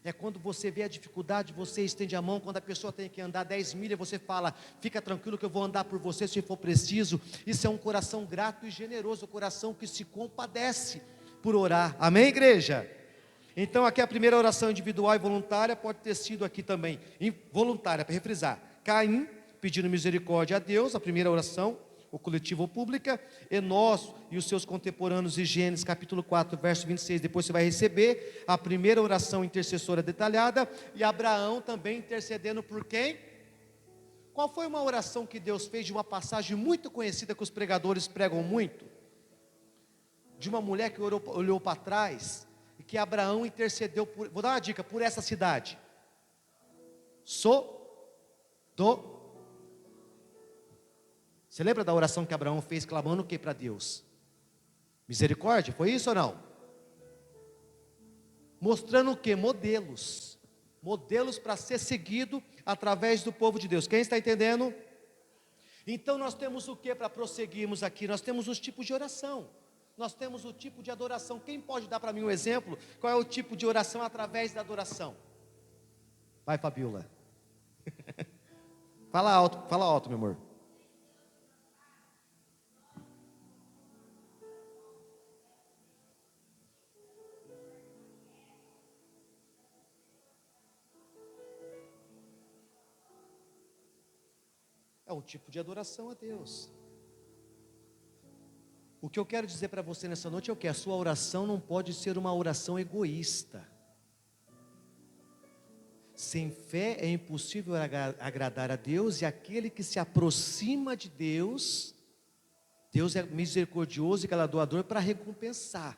É quando você vê a dificuldade, você estende a mão. Quando a pessoa tem que andar 10 milhas, você fala, fica tranquilo que eu vou andar por você se for preciso. Isso é um coração grato e generoso, um coração que se compadece por orar. Amém, igreja? Então aqui a primeira oração individual e voluntária pode ter sido aqui também, voluntária, para refrisar. Caim pedindo misericórdia a Deus, a primeira oração, ou coletiva ou pública. Enós e os seus contemporâneos em Gênesis capítulo 4, verso 26, depois você vai receber a primeira oração intercessora detalhada. E Abraão também intercedendo por quem? Qual foi uma oração que Deus fez de uma passagem muito conhecida que os pregadores pregam muito? De uma mulher que olhou para trás e que Abraão intercedeu por, vou dar uma dica, por essa cidade. Você lembra da oração que Abraão fez, clamando o que para Deus? Misericórdia, foi isso ou não? Mostrando o que? Modelos. Modelos para ser seguido através do povo de Deus. Quem está entendendo? Então nós temos o que para prosseguirmos aqui? Nós temos os tipos de oração. Nós temos o tipo de adoração. Quem pode dar para mim um exemplo? Qual é o tipo de oração através da adoração? Vai, Fabiola. Fala alto, meu amor. É um tipo de adoração a Deus. O que eu quero dizer para você nessa noite é o que? A sua oração não pode ser uma oração egoísta. Sem fé é impossível agradar a Deus, e aquele que se aproxima de Deus, Deus é misericordioso e galardoador para recompensar.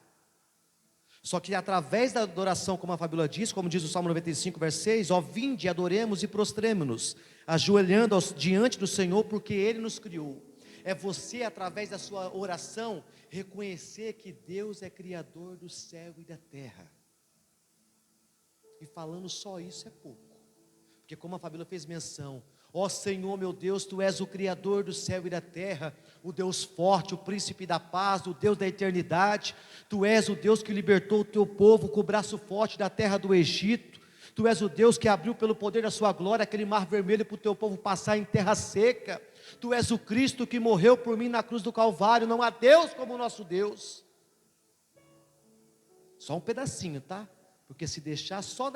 Só que através da adoração, como a Fabíola diz, como diz o Salmo 95, verso 6, ó, vinde, adoremos e prostremo-nos, ajoelhando diante do Senhor, porque Ele nos criou. É você, através da sua oração, reconhecer que Deus é Criador do céu e da terra. E falando só isso é pouco, porque como a Fabíola fez menção, ó Senhor meu Deus, Tu és o Criador do céu e da terra, o Deus forte, o príncipe da paz, o Deus da eternidade. Tu és o Deus que libertou o Teu povo com o braço forte da terra do Egito. Tu és o Deus que abriu pelo poder da Sua glória aquele mar vermelho para o Teu povo passar em terra seca. Tu és o Cristo que morreu por mim na cruz do Calvário. Não há Deus como o nosso Deus. Só um pedacinho, tá? Porque se deixar só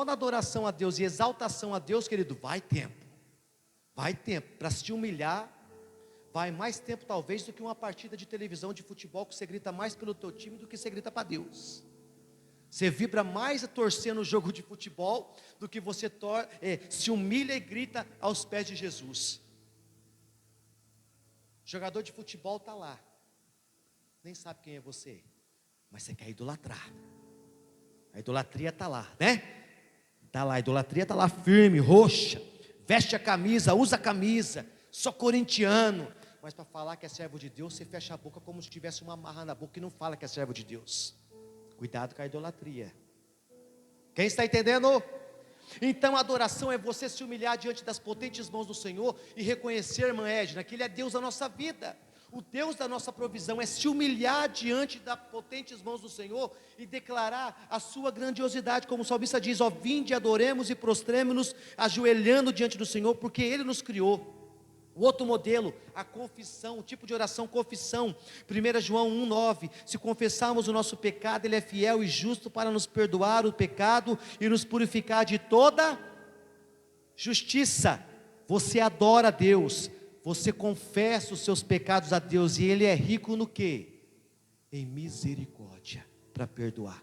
na adoração a Deus e exaltação a Deus, querido, vai tempo. Vai tempo. Para se humilhar, vai mais tempo talvez do que uma partida de televisão de futebol, que você grita mais pelo teu time do que você grita para Deus. Você vibra mais a torcer no jogo de futebol do que você se humilha e grita aos pés de Jesus. O jogador de futebol está lá, nem sabe quem é você, mas você quer idolatrar. A idolatria está lá, né? Está lá, a idolatria está lá firme, roxa, veste a camisa, usa a camisa, só corintiano. Mas para falar que é servo de Deus, você fecha a boca como se tivesse uma marra na boca e não fala que é servo de Deus. Cuidado com a idolatria. Quem está entendendo? Então a adoração é você se humilhar diante das potentes mãos do Senhor e reconhecer, irmã Edna, que Ele é Deus da nossa vida. O Deus da nossa provisão é se humilhar diante das potentes mãos do Senhor e declarar a sua grandiosidade, como o salmista diz, ó, vinde, adoremos e prostremo-nos, ajoelhando diante do Senhor, porque Ele nos criou. O outro modelo, a confissão, o tipo de oração, confissão, 1 João 1,9, se confessarmos o nosso pecado, Ele é fiel e justo para nos perdoar o pecado e nos purificar de toda justiça. Você adora a Deus, você confessa os seus pecados a Deus, e Ele é rico no quê? Em misericórdia, para perdoar.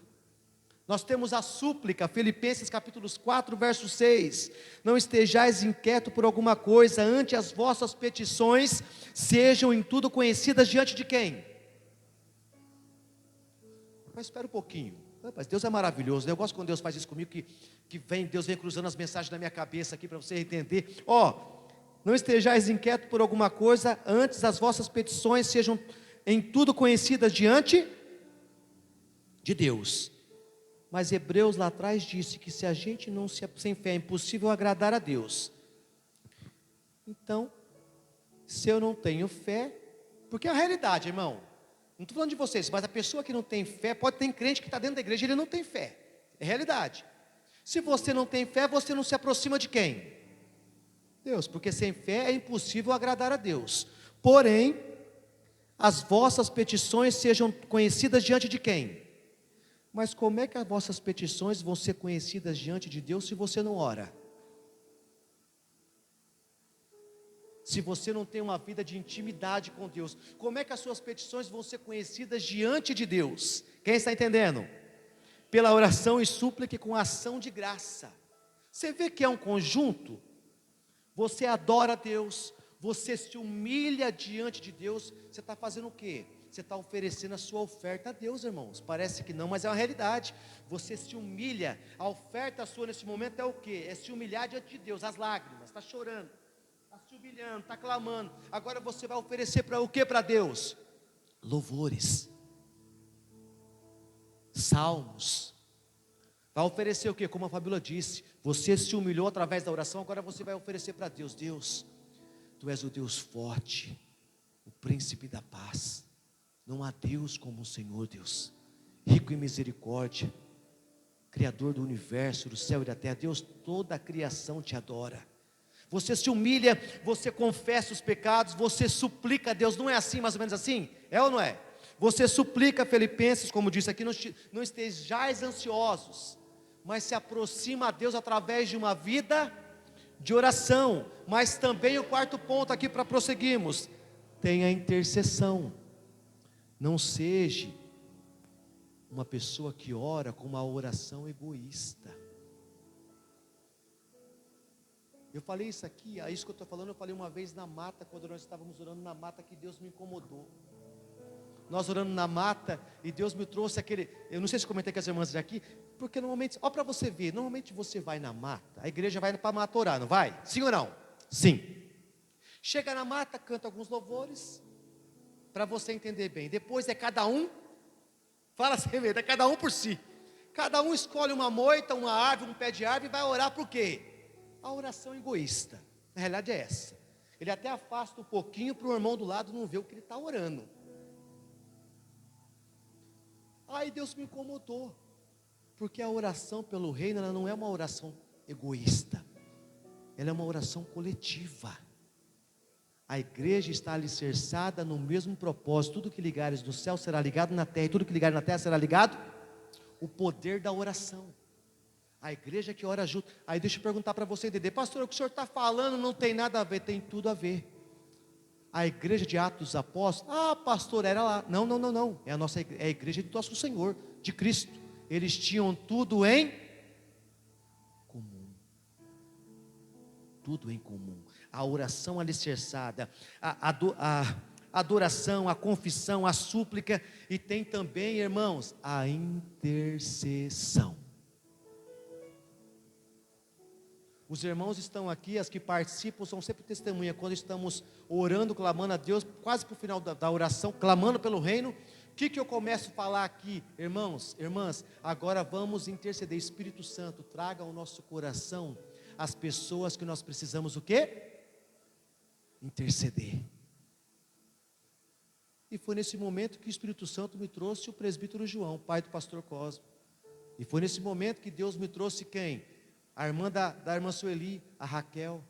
Nós temos a súplica, Filipenses capítulo 4, verso 6, não estejais inquietos por alguma coisa, antes as vossas petições sejam em tudo conhecidas diante de quem? Mas espera um pouquinho, mas Deus é maravilhoso, né? Eu gosto quando Deus faz isso comigo, Deus vem cruzando as mensagens na minha cabeça aqui, para você entender, não estejais inquietos por alguma coisa, antes as vossas petições sejam em tudo conhecidas diante de Deus. Mas Hebreus lá atrás disse que se a gente não sem fé é impossível agradar a Deus. Então, se eu não tenho fé, porque é a realidade, irmão, não estou falando de vocês, mas a pessoa que não tem fé, pode ter crente que está dentro da igreja, ele não tem fé, é realidade. Se você não tem fé, você não se aproxima de quem? Deus, porque sem fé é impossível agradar a Deus. Porém, as vossas petições sejam conhecidas diante de quem? Mas como é que as vossas petições vão ser conhecidas diante de Deus se você não ora? Se você não tem uma vida de intimidade com Deus, como é que as suas petições vão ser conhecidas diante de Deus? Quem está entendendo? Pela oração e súplica com ação de graça. Você vê que é um conjunto? Você adora a Deus, você se humilha diante de Deus, você está fazendo o quê? Você está oferecendo a sua oferta a Deus, irmãos. Parece que não, mas é uma realidade. Você se humilha. A oferta sua nesse momento é o quê? É se humilhar diante de Deus. As lágrimas, está chorando, está se humilhando, está clamando. Agora você vai oferecer para o quê para Deus? Louvores, salmos. Vai oferecer o quê? Como a Fabíola disse, você se humilhou através da oração, agora você vai oferecer para Deus. Deus, Tu és o Deus forte, o príncipe da paz. Não há Deus como o Senhor, Deus, rico em misericórdia, Criador do universo, do céu e da terra. Deus, toda a criação te adora. Você se humilha, você confessa os pecados, você suplica a Deus. Não é assim, mais ou menos assim? É ou não é? Você suplica, Filipenses, como disse aqui, não estejais ansiosos, mas se aproxima a Deus através de uma vida de oração. Mas também o quarto ponto aqui para prosseguirmos, tem a intercessão. Não seja uma pessoa que ora com uma oração egoísta. Eu falei isso aqui, isso que eu estou falando, eu falei uma vez na mata, quando nós estávamos orando na mata, que Deus me incomodou. Nós orando na mata, e Deus me trouxe aquele, eu não sei se comentei com as irmãs aqui, porque normalmente, ó, para você ver, normalmente você vai na mata, a igreja vai para a mata orar, não vai? Sim ou não? Sim. Chega na mata, canta alguns louvores, para você entender bem. Depois é cada um, fala sem medo, é cada um por si. Cada um escolhe uma moita, uma árvore, um pé de árvore e vai orar por quê? A oração egoísta, na realidade é essa. Ele até afasta um pouquinho para o irmão do lado não ver o que ele está orando. Aí Deus me incomodou, porque a oração pelo reino, ela não é uma oração egoísta, ela é uma oração coletiva. A igreja está alicerçada no mesmo propósito, tudo que ligares no céu será ligado na terra, e tudo que ligares na terra será ligado, o poder da oração. A igreja que ora junto. Aí deixa eu perguntar para você entender, pastor, o que o senhor está falando não tem nada a ver, tem tudo a ver. A igreja de Atos dos Apóstolos, pastor, era lá, não, é a igreja do nosso Senhor, de Cristo. Eles tinham tudo em comum, tudo em comum. A oração alicerçada, a adoração, a confissão, a súplica, e tem também, irmãos, a intercessão. Os irmãos estão aqui, as que participam, são sempre testemunha, quando estamos orando, clamando a Deus, quase para o final da oração, clamando pelo reino. O que eu começo a falar aqui, irmãos, irmãs? Agora vamos interceder. Espírito Santo, traga ao nosso coração as pessoas que nós precisamos o quê? Interceder. E foi nesse momento que o Espírito Santo me trouxe o presbítero João, pai do pastor Cosmo. E foi nesse momento que Deus me trouxe quem? A irmã da irmã Sueli, a Raquel.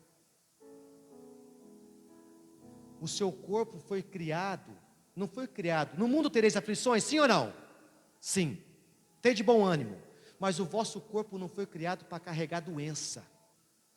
O seu corpo foi criado, não foi criado, no mundo tereis aflições, sim ou não? Sim, tem de bom ânimo, mas o vosso corpo não foi criado para carregar doença.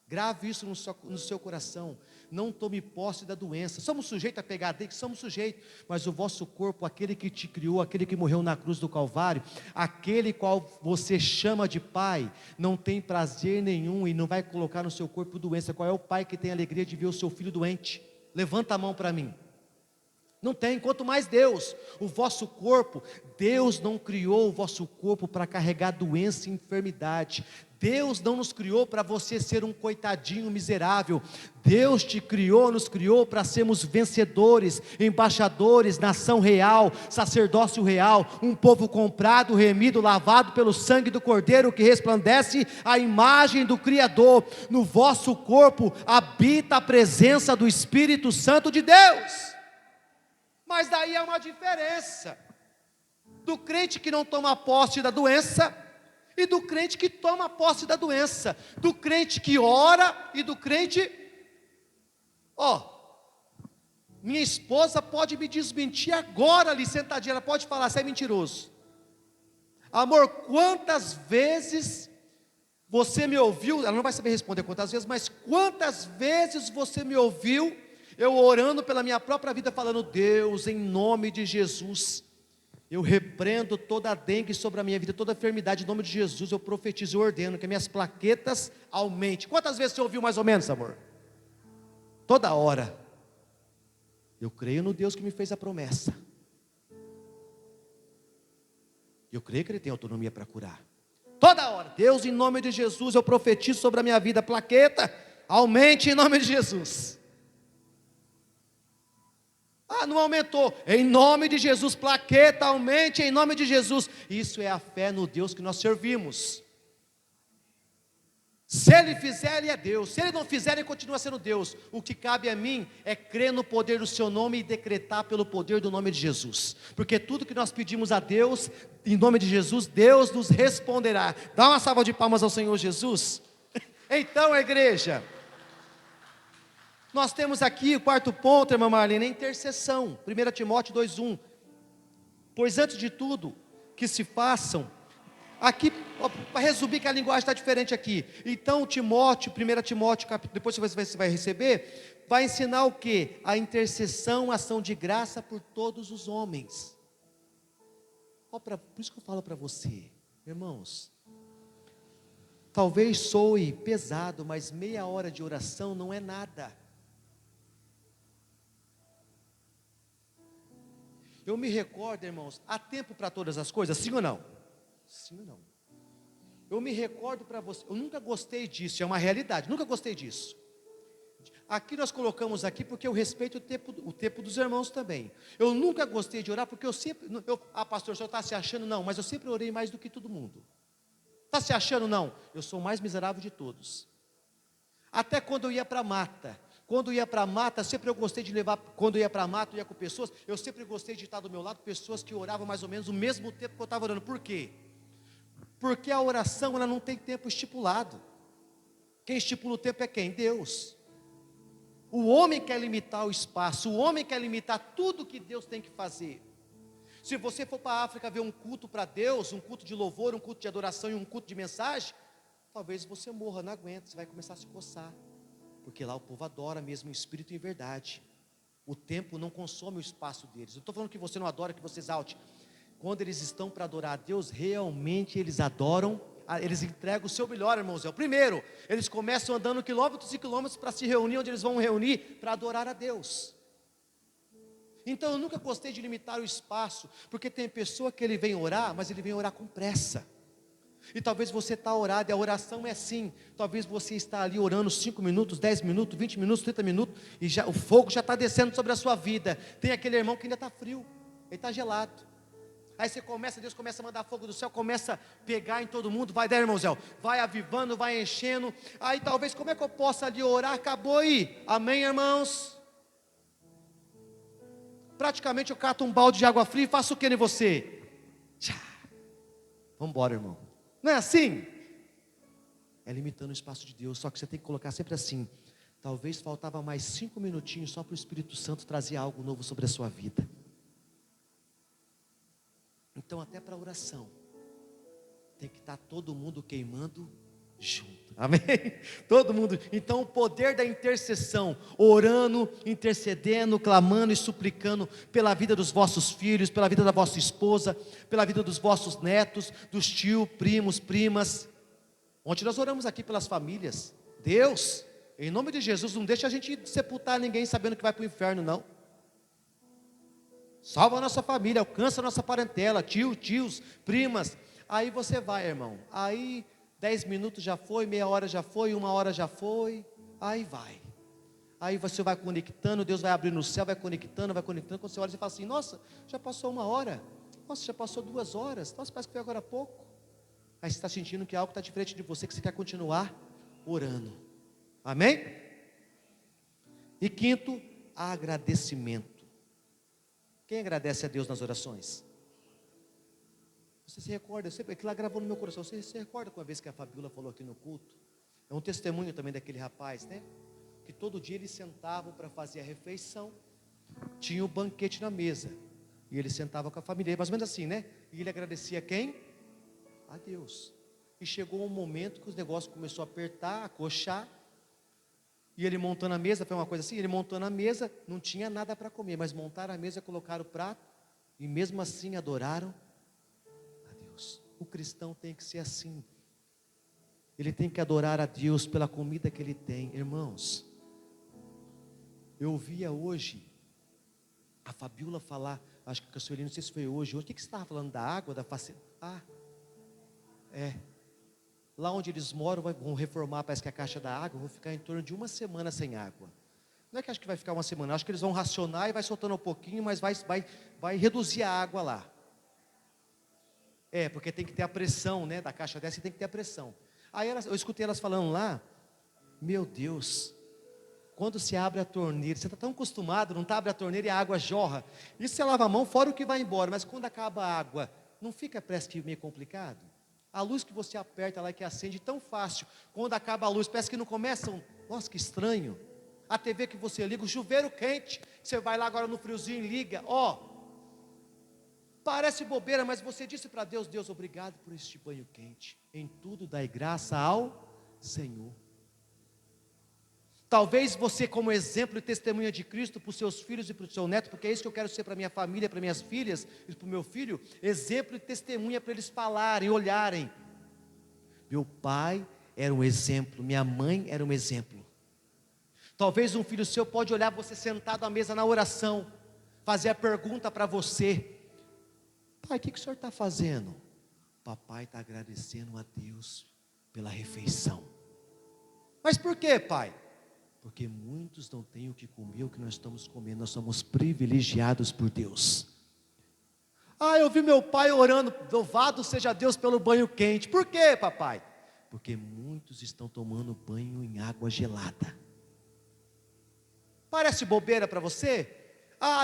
Grave isso no seu coração. Não tome posse da doença. Somos sujeitos a pegar dele, somos sujeitos. Mas o vosso corpo, aquele que te criou, aquele que morreu na cruz do Calvário, aquele qual você chama de pai, não tem prazer nenhum e não vai colocar no seu corpo doença. Qual é o pai que tem alegria de ver o seu filho doente? Levanta a mão para mim. Não tem, quanto mais Deus. O vosso corpo, Deus não criou o vosso corpo para carregar doença e enfermidade. Deus não nos criou para você ser um coitadinho miserável. Deus te criou, nos criou para sermos vencedores, embaixadores, nação real, sacerdócio real, um povo comprado, remido, lavado pelo sangue do Cordeiro, que resplandece a imagem do Criador. No vosso corpo habita a presença do Espírito Santo de Deus. Mas daí há uma diferença do crente que não toma posse da doença e do crente que toma posse da doença, do crente que ora e do crente, minha esposa pode me desmentir agora ali sentadinha, ela pode falar, você é mentiroso. Amor, quantas vezes você me ouviu, ela não vai saber responder quantas vezes, mas quantas vezes você me ouviu, eu orando pela minha própria vida, falando, Deus, em nome de Jesus, eu repreendo toda a dengue sobre a minha vida, toda a enfermidade, em nome de Jesus, eu profetizo e ordeno que minhas plaquetas aumentem. Quantas vezes você ouviu mais ou menos, amor? Toda hora. Eu creio no Deus que me fez a promessa. Eu creio que Ele tem autonomia para curar. Toda hora, Deus, em nome de Jesus, eu profetizo sobre a minha vida, plaqueta, aumente em nome de Jesus. Não aumentou, em nome de Jesus, plaqueta, aumente em nome de Jesus. Isso é a fé no Deus que nós servimos. Se Ele fizer, Ele é Deus. Se Ele não fizer, Ele continua sendo Deus. O que cabe a mim é crer no poder do seu nome e decretar pelo poder do nome de Jesus. Porque tudo que nós pedimos a Deus, em nome de Jesus, Deus nos responderá. Dá uma salva de palmas ao Senhor Jesus. Então, igreja, nós temos aqui o quarto ponto, irmã Marlene, a intercessão. 1 Timóteo 2:1. Pois antes de tudo que se façam, aqui, para resumir que a linguagem está diferente aqui. Então Timóteo, 1 Timóteo, depois você vai receber, vai ensinar o que? A intercessão, a ação de graça por todos os homens. Por isso que eu falo para você, irmãos, talvez soe pesado, mas meia hora de oração não é nada. Eu me recordo, irmãos, há tempo para todas as coisas, sim ou não? Sim ou não? Eu me recordo para você, eu nunca gostei disso, é uma realidade, nunca gostei disso. Aqui nós colocamos aqui porque eu respeito o tempo dos irmãos também. Eu nunca gostei de orar porque pastor, o senhor está se achando? Não, mas eu sempre orei mais do que todo mundo. Está se achando? Não, eu sou o mais miserável de todos. Até quando eu ia para a mata, sempre eu gostei de levar, quando eu ia para a mata, eu ia com pessoas, eu sempre gostei de estar do meu lado, pessoas que oravam mais ou menos o mesmo tempo que eu estava orando. Por quê? Porque a oração, ela não tem tempo estipulado. Quem estipula o tempo é quem? Deus. O homem quer limitar o espaço, o homem quer limitar tudo que Deus tem que fazer. Se você for para a África ver um culto para Deus, um culto de louvor, um culto de adoração e um culto de mensagem, talvez você morra, não aguenta, você vai começar a se coçar. Porque lá o povo adora mesmo em espírito e em verdade. O tempo não consome o espaço deles. Eu estou falando que você não adora, que você exalte. Quando eles estão para adorar a Deus, realmente eles adoram, eles entregam o seu melhor, irmãos. É o primeiro, eles começam andando quilômetros e quilômetros para se reunir, onde eles vão reunir para adorar a Deus. Então eu nunca gostei de limitar o espaço, porque tem pessoa que ele vem orar, mas ele vem orar com pressa. E talvez você está orado, e a oração é assim, talvez você está ali orando 5 minutos, 10 minutos, 20 minutos, 30 minutos, e o fogo já está descendo sobre a sua vida. Tem aquele irmão que ainda está frio, ele está gelado. Aí Deus começa a mandar fogo do céu, começa a pegar em todo mundo, vai dar, irmão Zé, vai avivando, vai enchendo. Aí talvez, como é que eu posso ali orar? Acabou aí, amém, irmãos? Praticamente eu cato um balde de água fria e faço o que em você? Vamos embora, irmão. Não é assim? É limitando o espaço de Deus, só que você tem que colocar sempre assim. Talvez faltava mais 5 minutinhos só para o Espírito Santo trazer algo novo sobre a sua vida. Então até para a oração, tem que estar todo mundo queimando junto, amém? Todo mundo. Então o poder da intercessão, orando, intercedendo, clamando e suplicando pela vida dos vossos filhos, pela vida da vossa esposa, pela vida dos vossos netos, dos tios, primos, primas. Ontem nós oramos aqui pelas famílias. Deus, em nome de Jesus, não deixa a gente sepultar ninguém sabendo que vai para o inferno, não. Salva a nossa família, alcança a nossa parentela, tios, primas. Aí você vai, irmão. Aí 10 minutos já foi, meia hora já foi, 1 hora já foi. Aí vai. Aí você vai conectando, Deus vai abrindo o céu, vai conectando. Quando você olha, você fala assim: nossa, já passou 1 hora. Nossa, já passou 2 horas. Nossa, parece que foi agora há pouco. Aí você está sentindo que algo está diferente de você, que você quer continuar orando. Amém? E quinto, agradecimento. Quem agradece a Deus nas orações? Você se recorda, aquilo lá gravou no meu coração. Você se recorda com a vez que a Fabiola falou aqui no culto? É um testemunho também daquele rapaz, né? Que todo dia eles sentavam para fazer a refeição. Tinha o banquete na mesa. E ele sentava com a família, mais ou menos assim, né? E ele agradecia quem? A Deus. E chegou um momento que os negócios começou a apertar, a coxar. E ele montando a mesa, foi uma coisa assim, ele montando a mesa, não tinha nada para comer, mas montaram a mesa, colocaram o prato, e mesmo assim adoraram a Deus. O cristão tem que ser assim. Ele tem que adorar a Deus pela comida que ele tem. Irmãos, eu ouvia hoje a Fabiola falar, acho que a Sueli, não sei se foi hoje, o que você estava falando da água, da facilidade? Lá onde eles moram, vão reformar, parece que a caixa da água, vão ficar em torno de 1 semana sem água. Não é que acho que vai ficar 1 semana, acho que eles vão racionar e vai soltando um pouquinho, mas vai reduzir a água lá. Porque tem que ter a pressão, né, da caixa dessa, tem que ter a pressão. Aí eu escutei elas falando lá, meu Deus, quando se abre a torneira, você está tão acostumado, não está, abre a torneira e a água jorra. Isso você lava a mão, fora o que vai embora, mas quando acaba a água, não fica parece que meio complicado? A luz que você aperta lá, que acende tão fácil, quando acaba a luz, parece que não começa, nossa, que estranho. A TV que você liga, o chuveiro quente, você vai lá agora no friozinho e liga, parece bobeira, mas você disse para Deus: Deus, obrigado por este banho quente, em tudo dai graça ao Senhor. Talvez você, como exemplo e testemunha de Cristo para os seus filhos e para o seu neto, porque é isso que eu quero ser para a minha família, para minhas filhas e para o meu filho, exemplo e testemunha para eles falarem, olharem. Meu pai era um exemplo, minha mãe era um exemplo. Talvez um filho seu pode olhar você sentado à mesa na oração, fazer a pergunta para você: pai, o que o senhor está fazendo? Papai está agradecendo a Deus pela refeição. Mas por quê, pai? Porque muitos não têm o que comer, o que nós estamos comendo, nós somos privilegiados por Deus. Eu vi meu pai orando, louvado seja Deus pelo banho quente. Por quê, papai? Porque muitos estão tomando banho em água gelada. Parece bobeira para você?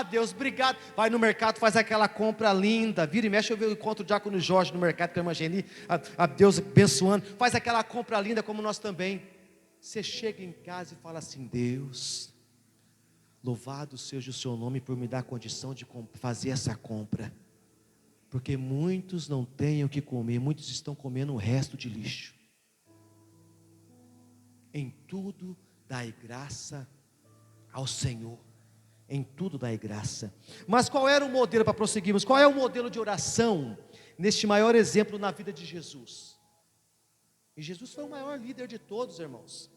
Deus, obrigado. Vai no mercado, faz aquela compra linda. Vira e mexe, eu encontro o diácono Jorge no mercado com a irmã Geni, a Deus abençoando. Faz aquela compra linda como nós também. Você chega em casa e fala assim: Deus, louvado seja o seu nome por me dar a condição de fazer essa compra. Porque muitos não têm o que comer, muitos estão comendo o resto de lixo. Em tudo dai graça ao Senhor. Em tudo dai graça. Mas qual era o modelo, para prosseguirmos, qual é o modelo de oração neste maior exemplo na vida de Jesus? E Jesus foi o maior líder de todos, irmãos.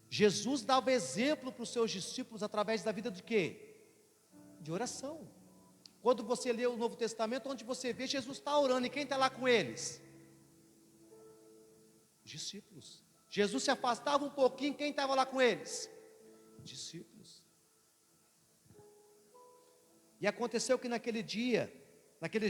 Jesus dava exemplo para os seus discípulos através da vida de quê? De oração. Quando você lê o Novo Testamento, onde você vê Jesus está orando, e quem está lá com eles? Os discípulos. Jesus se afastava um pouquinho, quem estava lá com eles? Discípulos. E aconteceu que naqueles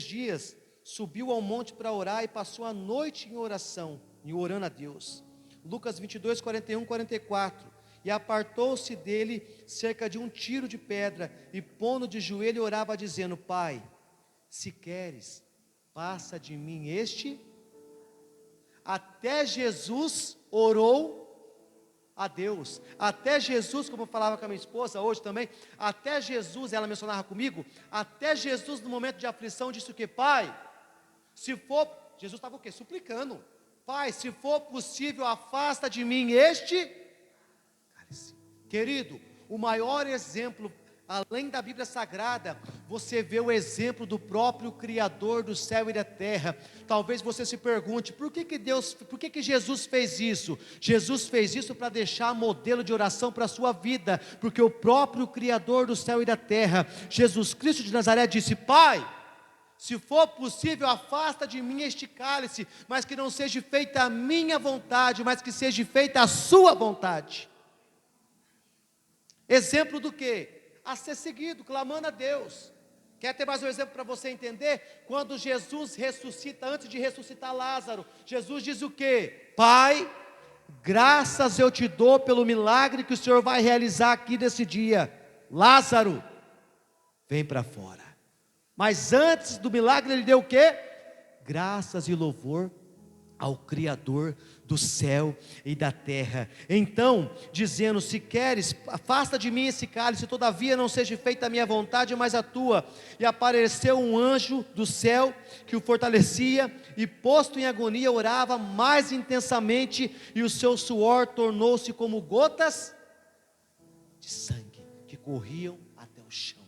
dias, subiu ao monte para orar e passou a noite em oração, e orando a Deus. Lucas 22, 41, 44. E apartou-se dele cerca de 1 tiro de pedra, e pondo de joelho orava dizendo: Pai, se queres, passa de mim este. Até Jesus orou a Deus. Até Jesus, como eu falava com a minha esposa hoje também, até Jesus, ela mencionava comigo, até Jesus no momento de aflição disse o que? Pai, se for, Jesus estava o quê? Suplicando. Pai, se for possível, afasta de mim este cálice. Querido, o maior exemplo, além da Bíblia Sagrada, você vê o exemplo do próprio Criador do céu e da terra. Talvez você se pergunte, por que Jesus fez isso? Jesus fez isso para deixar modelo de oração para a sua vida, porque o próprio Criador do céu e da terra, Jesus Cristo de Nazaré, disse: Pai, se for possível, afasta de mim este cálice, mas que não seja feita a minha vontade, mas que seja feita a sua vontade. Exemplo do quê? A ser seguido, clamando a Deus. Quer ter mais um exemplo para você entender? Quando Jesus ressuscita, antes de ressuscitar Lázaro, Jesus diz o quê? Pai, graças eu te dou pelo milagre que o Senhor vai realizar aqui nesse dia. Lázaro, vem para fora. Mas antes do milagre ele deu o quê? Graças e louvor ao Criador do céu e da terra. Então, dizendo: se queres, afasta de mim esse cálice, todavia não seja feita a minha vontade, mas a tua. E apareceu um anjo do céu que o fortalecia, e posto em agonia orava mais intensamente, e o seu suor tornou-se como gotas de sangue que corriam até o chão.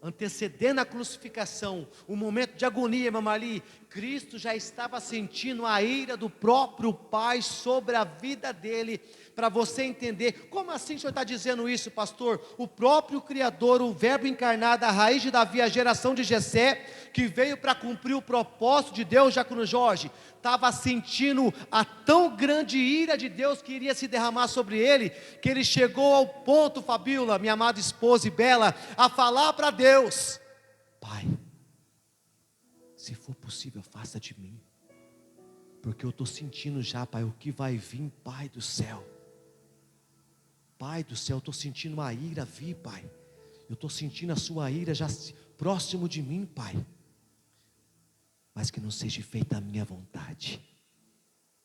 Antecedendo a crucificação, o momento de agonia, mamali, Cristo já estava sentindo a ira do próprio Pai sobre a vida dele. Para você entender, como assim o senhor está dizendo isso, pastor? O próprio Criador, o verbo encarnado, a raiz de Davi, a geração de Jessé, que veio para cumprir o propósito de Deus, Diácono Jorge, estava sentindo a tão grande ira de Deus que iria se derramar sobre ele, que ele chegou ao ponto, Fabíola, minha amada esposa e bela, a falar para Deus: Pai, se for possível, faça de mim, porque eu estou sentindo já, Pai, o que vai vir, Pai do céu. Pai do céu, eu estou sentindo uma ira vir, Pai. Eu estou sentindo a sua ira já próximo de mim, Pai. Mas que não seja feita a minha vontade,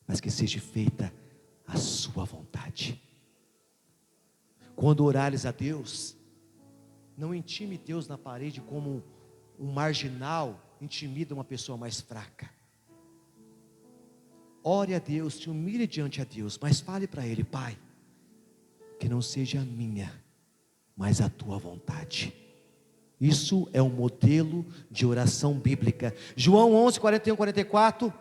mas que seja feita a sua vontade. Quando orares a Deus, não intime Deus na parede como um marginal intimida uma pessoa mais fraca. Ore a Deus, se humilhe diante a Deus, mas fale para Ele: Pai, que não seja a minha, mas a tua vontade. Isso é um modelo de oração bíblica. João 11, 41, 44,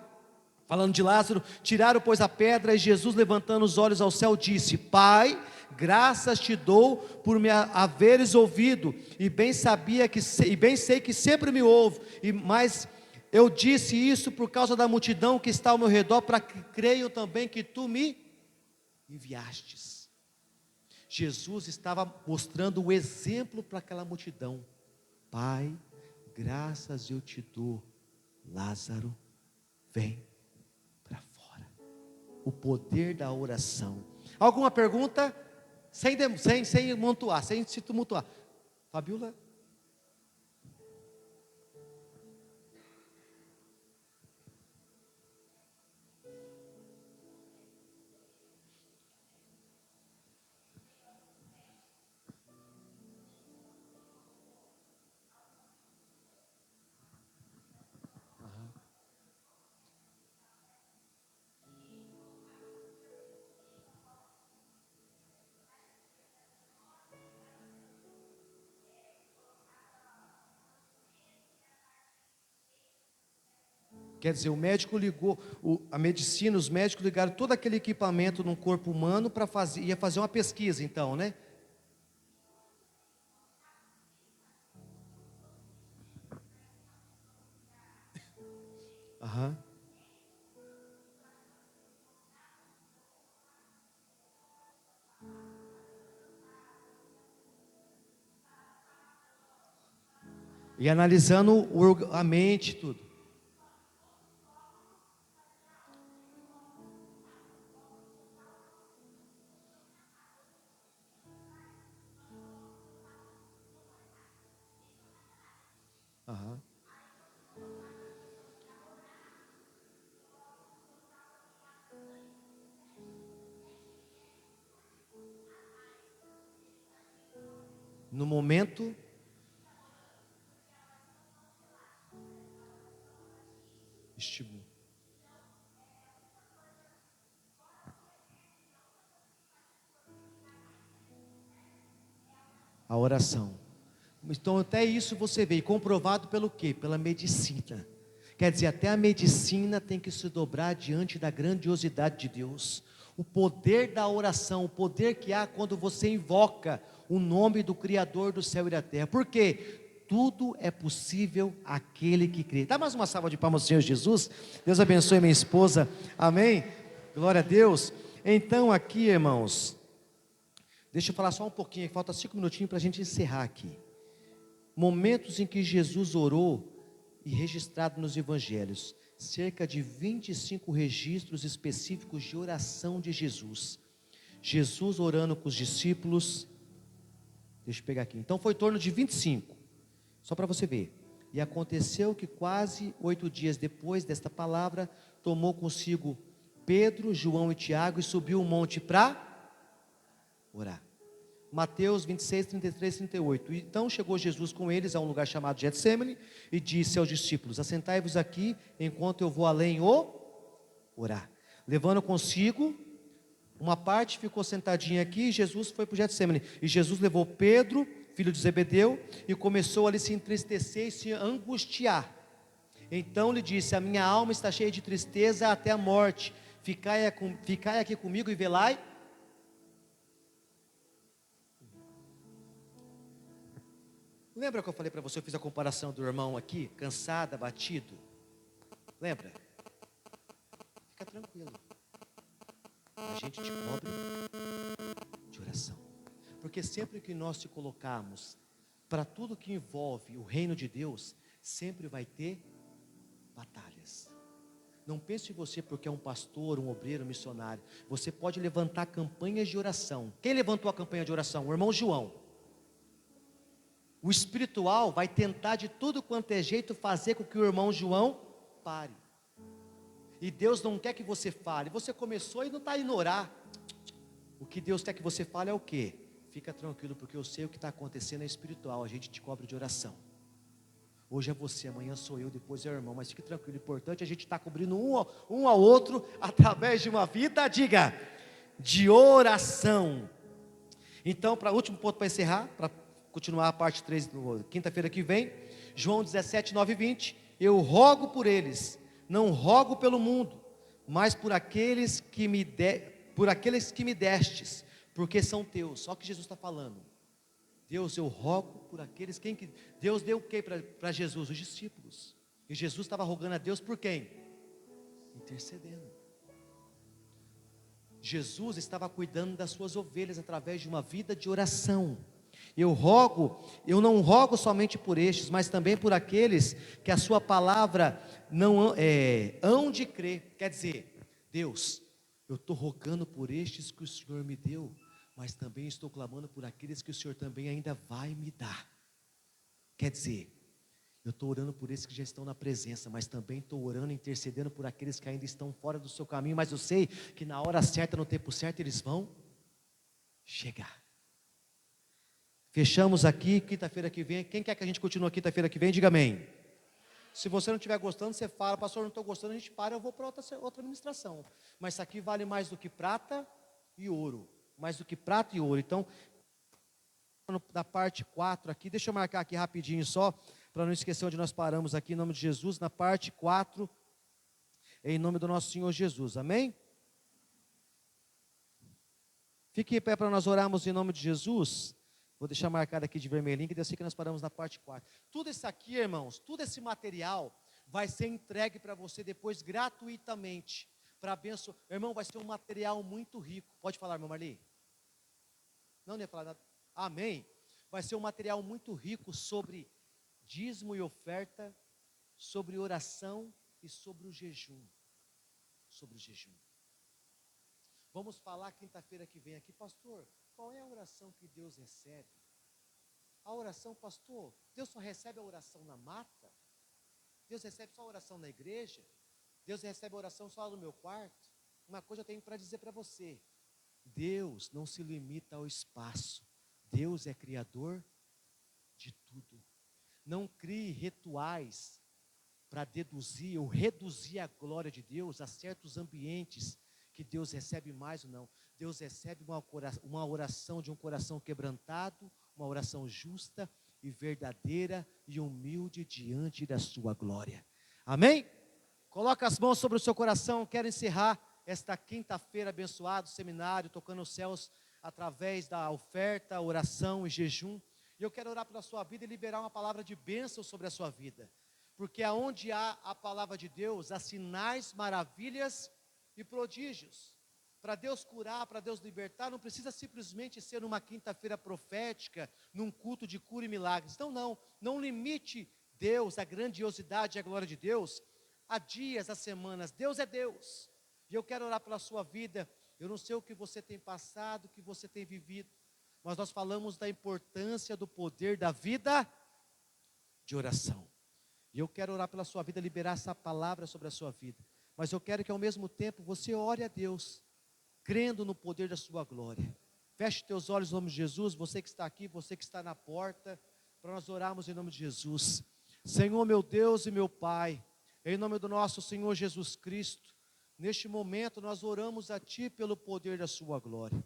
falando de Lázaro: tiraram pois a pedra, e Jesus, levantando os olhos ao céu, disse: Pai, graças te dou por me haveres ouvido, e bem sei que sempre me ouve, mas eu disse isso por causa da multidão que está ao meu redor, para que creiam também que tu me enviastes. Jesus estava mostrando o exemplo para aquela multidão. Pai, graças eu te dou, Lázaro, vem para fora. O poder da oração. Alguma pergunta? Sem montuar, sem se tumultuar. Fabiola? Quer dizer, o médico ligou, a medicina, os médicos ligaram todo aquele equipamento no corpo humano para ia fazer uma pesquisa, então, né? Aham. E analisando a mente, tudo. Aham. No momento, estímulo. A oração. Então até isso você vê, e comprovado pelo quê? Pela medicina. Quer dizer, até a medicina tem que se dobrar diante da grandiosidade de Deus. O poder da oração, o poder que há quando você invoca o nome do Criador do céu e da terra. Por quê? Tudo é possível àquele que crê. Dá mais uma salva de palmas ao Senhor Jesus. Deus abençoe minha esposa. Amém? Glória a Deus. Então aqui, irmãos, deixa eu falar só um pouquinho, falta 5 minutinhos para a gente encerrar aqui. Momentos em que Jesus orou, e registrado nos evangelhos, cerca de 25 registros específicos de oração de Jesus. Jesus orando com os discípulos, deixa eu pegar aqui, então foi em torno de 25, só para você ver. E aconteceu que quase 8 dias depois desta palavra, tomou consigo Pedro, João e Tiago, e subiu o monte para orar. Mateus 26, 33, 38. Então chegou Jesus com eles a um lugar chamado Getsêmani, e disse aos discípulos: assentai-vos aqui, enquanto eu vou além orar. Levando consigo, uma parte ficou sentadinha aqui, e Jesus foi para o Getsêmani. E Jesus levou Pedro, filho de Zebedeu, e começou ali a se entristecer e se angustiar. Então lhe disse: a minha alma está cheia de tristeza até a morte, ficai aqui comigo e velai. Lembra que eu falei para você, eu fiz a comparação do irmão aqui, cansado, abatido? Lembra? Fica tranquilo. A gente te cobre de oração. Porque sempre que nós te colocarmos para tudo que envolve o reino de Deus, sempre vai ter batalhas. Não pense em você porque é um pastor, um obreiro, um missionário. Você pode levantar campanhas de oração. Quem levantou a campanha de oração? O irmão João. O espiritual vai tentar de tudo quanto é jeito fazer com que o irmão João pare. E Deus não quer que você fale. Você começou e não está indo orar. O que Deus quer que você fale é o quê? Fica tranquilo, porque eu sei o que está acontecendo é espiritual. A gente te cobre de oração. Hoje é você, amanhã sou eu, depois é o irmão. Mas fique tranquilo, o importante é a gente estar cobrindo um ao outro através de uma vida, diga, de oração. Então, para o último ponto para encerrar, para continuar a parte 3, quinta-feira que vem, João 17, 9 e 20, eu rogo por eles, não rogo pelo mundo, mas por aqueles que me destes, porque são teus. Olha o que Jesus está falando. Deus, eu rogo por aqueles, Deus deu o que para Jesus? Os discípulos. E Jesus estava rogando a Deus por quem? Intercedendo. Jesus estava cuidando das suas ovelhas através de uma vida de oração. Eu não rogo somente por estes, mas também por aqueles que a sua palavra não hão de crer. Quer dizer, Deus, eu estou rogando por estes que o Senhor me deu, mas também estou clamando por aqueles que o Senhor também ainda vai me dar. Quer dizer, eu estou orando por esses que já estão na presença, mas também estou orando, intercedendo por aqueles que ainda estão fora do seu caminho, mas eu sei que na hora certa, no tempo certo, eles vão chegar. Fechamos aqui, quinta-feira que vem. Quem quer que a gente continue quinta-feira que vem, diga amém. Se você não estiver gostando, você fala, pastor, não estou gostando, a gente para, eu vou para outra ministração. Mas isso aqui vale mais do que prata e ouro. Mais do que prata e ouro. Então, da parte 4 aqui, deixa eu marcar aqui rapidinho só, para não esquecer onde nós paramos aqui, em nome de Jesus, na parte 4, em nome do nosso Senhor Jesus, amém? Fique em pé para nós orarmos em nome de Jesus. Vou deixar marcado aqui de vermelhinho, que eu sei que nós paramos na parte 4. Tudo isso aqui, irmãos, todo esse material vai ser entregue para você depois gratuitamente, para abençoar. Irmão, vai ser um material muito rico. Pode falar, irmão Marli? Não ia falar nada. Amém. Vai ser um material muito rico sobre dízimo e oferta, sobre oração e sobre o jejum. Sobre o jejum. Vamos falar quinta-feira que vem aqui, pastor, qual é a oração que Deus recebe? A oração, pastor, Deus só recebe a oração na mata? Deus recebe só a oração na igreja? Deus recebe a oração só no meu quarto? Uma coisa eu tenho para dizer para você, Deus não se limita ao espaço, Deus é criador de tudo. Não crie rituais para deduzir ou reduzir a glória de Deus a certos ambientes que Deus recebe mais ou não. Deus recebe uma oração de um coração quebrantado, uma oração justa e verdadeira e humilde diante da sua glória. Amém? Coloca as mãos sobre o seu coração. Quero encerrar esta quinta-feira abençoada, seminário, tocando os céus através da oferta, oração e jejum. E eu quero orar pela sua vida e liberar uma palavra de bênção sobre a sua vida. Porque aonde há a palavra de Deus, há sinais, maravilhas e prodígios. Para Deus curar, para Deus libertar, não precisa simplesmente ser numa quinta-feira profética, num culto de cura e milagres. Então não limite Deus, a grandiosidade e a glória de Deus, a dias, a semanas. Deus é Deus. E eu quero orar pela sua vida. Eu não sei o que você tem passado, o que você tem vivido, mas nós falamos da importância do poder da vida de oração. E eu quero orar pela sua vida, liberar essa palavra sobre a sua vida. Mas eu quero que ao mesmo tempo você ore a Deus, crendo no poder da sua glória. Feche teus olhos em nome de Jesus, você que está aqui, você que está na porta, para nós orarmos em nome de Jesus. Senhor meu Deus e meu Pai, em nome do nosso Senhor Jesus Cristo, neste momento nós oramos a Ti pelo poder da sua glória.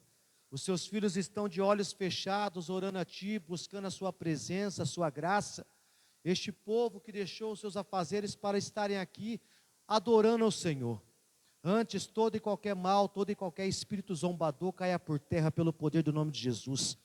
Os seus filhos estão de olhos fechados, orando a Ti, buscando a sua presença, a sua graça. Este povo que deixou os seus afazeres para estarem aqui, adorando ao Senhor. Antes, todo e qualquer mal, todo e qualquer espírito zombador caia por terra pelo poder do nome de Jesus.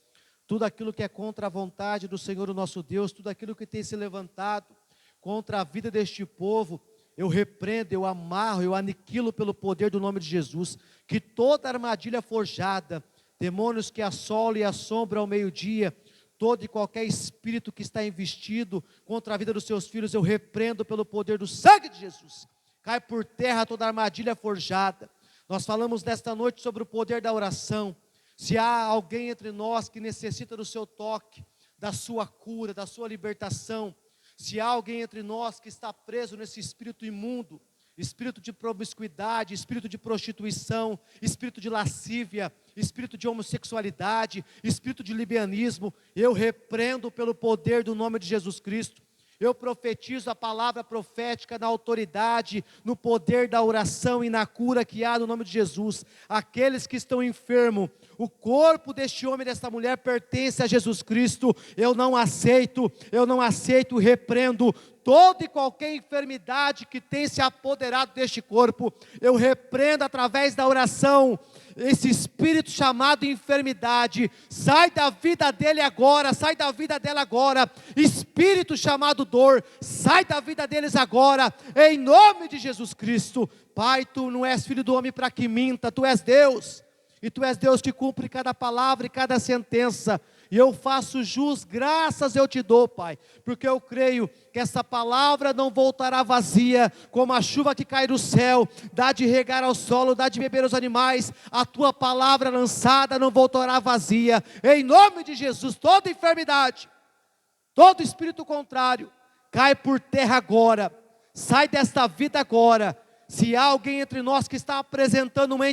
Tudo aquilo que é contra a vontade do Senhor, o nosso Deus, tudo aquilo que tem se levantado contra a vida deste povo, eu repreendo, eu amarro, eu aniquilo pelo poder do nome de Jesus. Que toda armadilha forjada, demônios que assolam e assombram ao meio-dia, todo e qualquer espírito que está investido contra a vida dos seus filhos, eu repreendo pelo poder do sangue de Jesus. Cai por terra toda armadilha forjada. Nós falamos nesta noite sobre o poder da oração. Se há alguém entre nós que necessita do seu toque, da sua cura, da sua libertação, se há alguém entre nós que está preso nesse espírito imundo, espírito de promiscuidade, espírito de prostituição, espírito de lascívia, espírito de homossexualidade, espírito de libianismo, eu repreendo pelo poder do nome de Jesus Cristo. Eu profetizo a palavra profética na autoridade, no poder da oração e na cura que há no nome de Jesus. Aqueles que estão enfermos, o corpo deste homem e desta mulher pertence a Jesus Cristo. Eu não aceito, repreendo toda e qualquer enfermidade que tem se apoderado deste corpo. Eu repreendo através da oração esse espírito chamado enfermidade. Sai da vida dele agora, sai da vida dela agora. Espírito chamado dor, sai da vida deles agora, em nome de Jesus Cristo. Pai, tu não és filho do homem para que minta, tu és Deus, e tu és Deus que cumpre cada palavra e cada sentença. E eu faço jus, graças eu te dou, Pai, porque eu creio que essa palavra não voltará vazia, como a chuva que cai do céu, dá de regar ao solo, dá de beber aos animais. A tua palavra lançada não voltará vazia, em nome de Jesus. Toda enfermidade, todo espírito contrário, cai por terra agora, sai desta vida agora. Se há alguém entre nós que está apresentando uma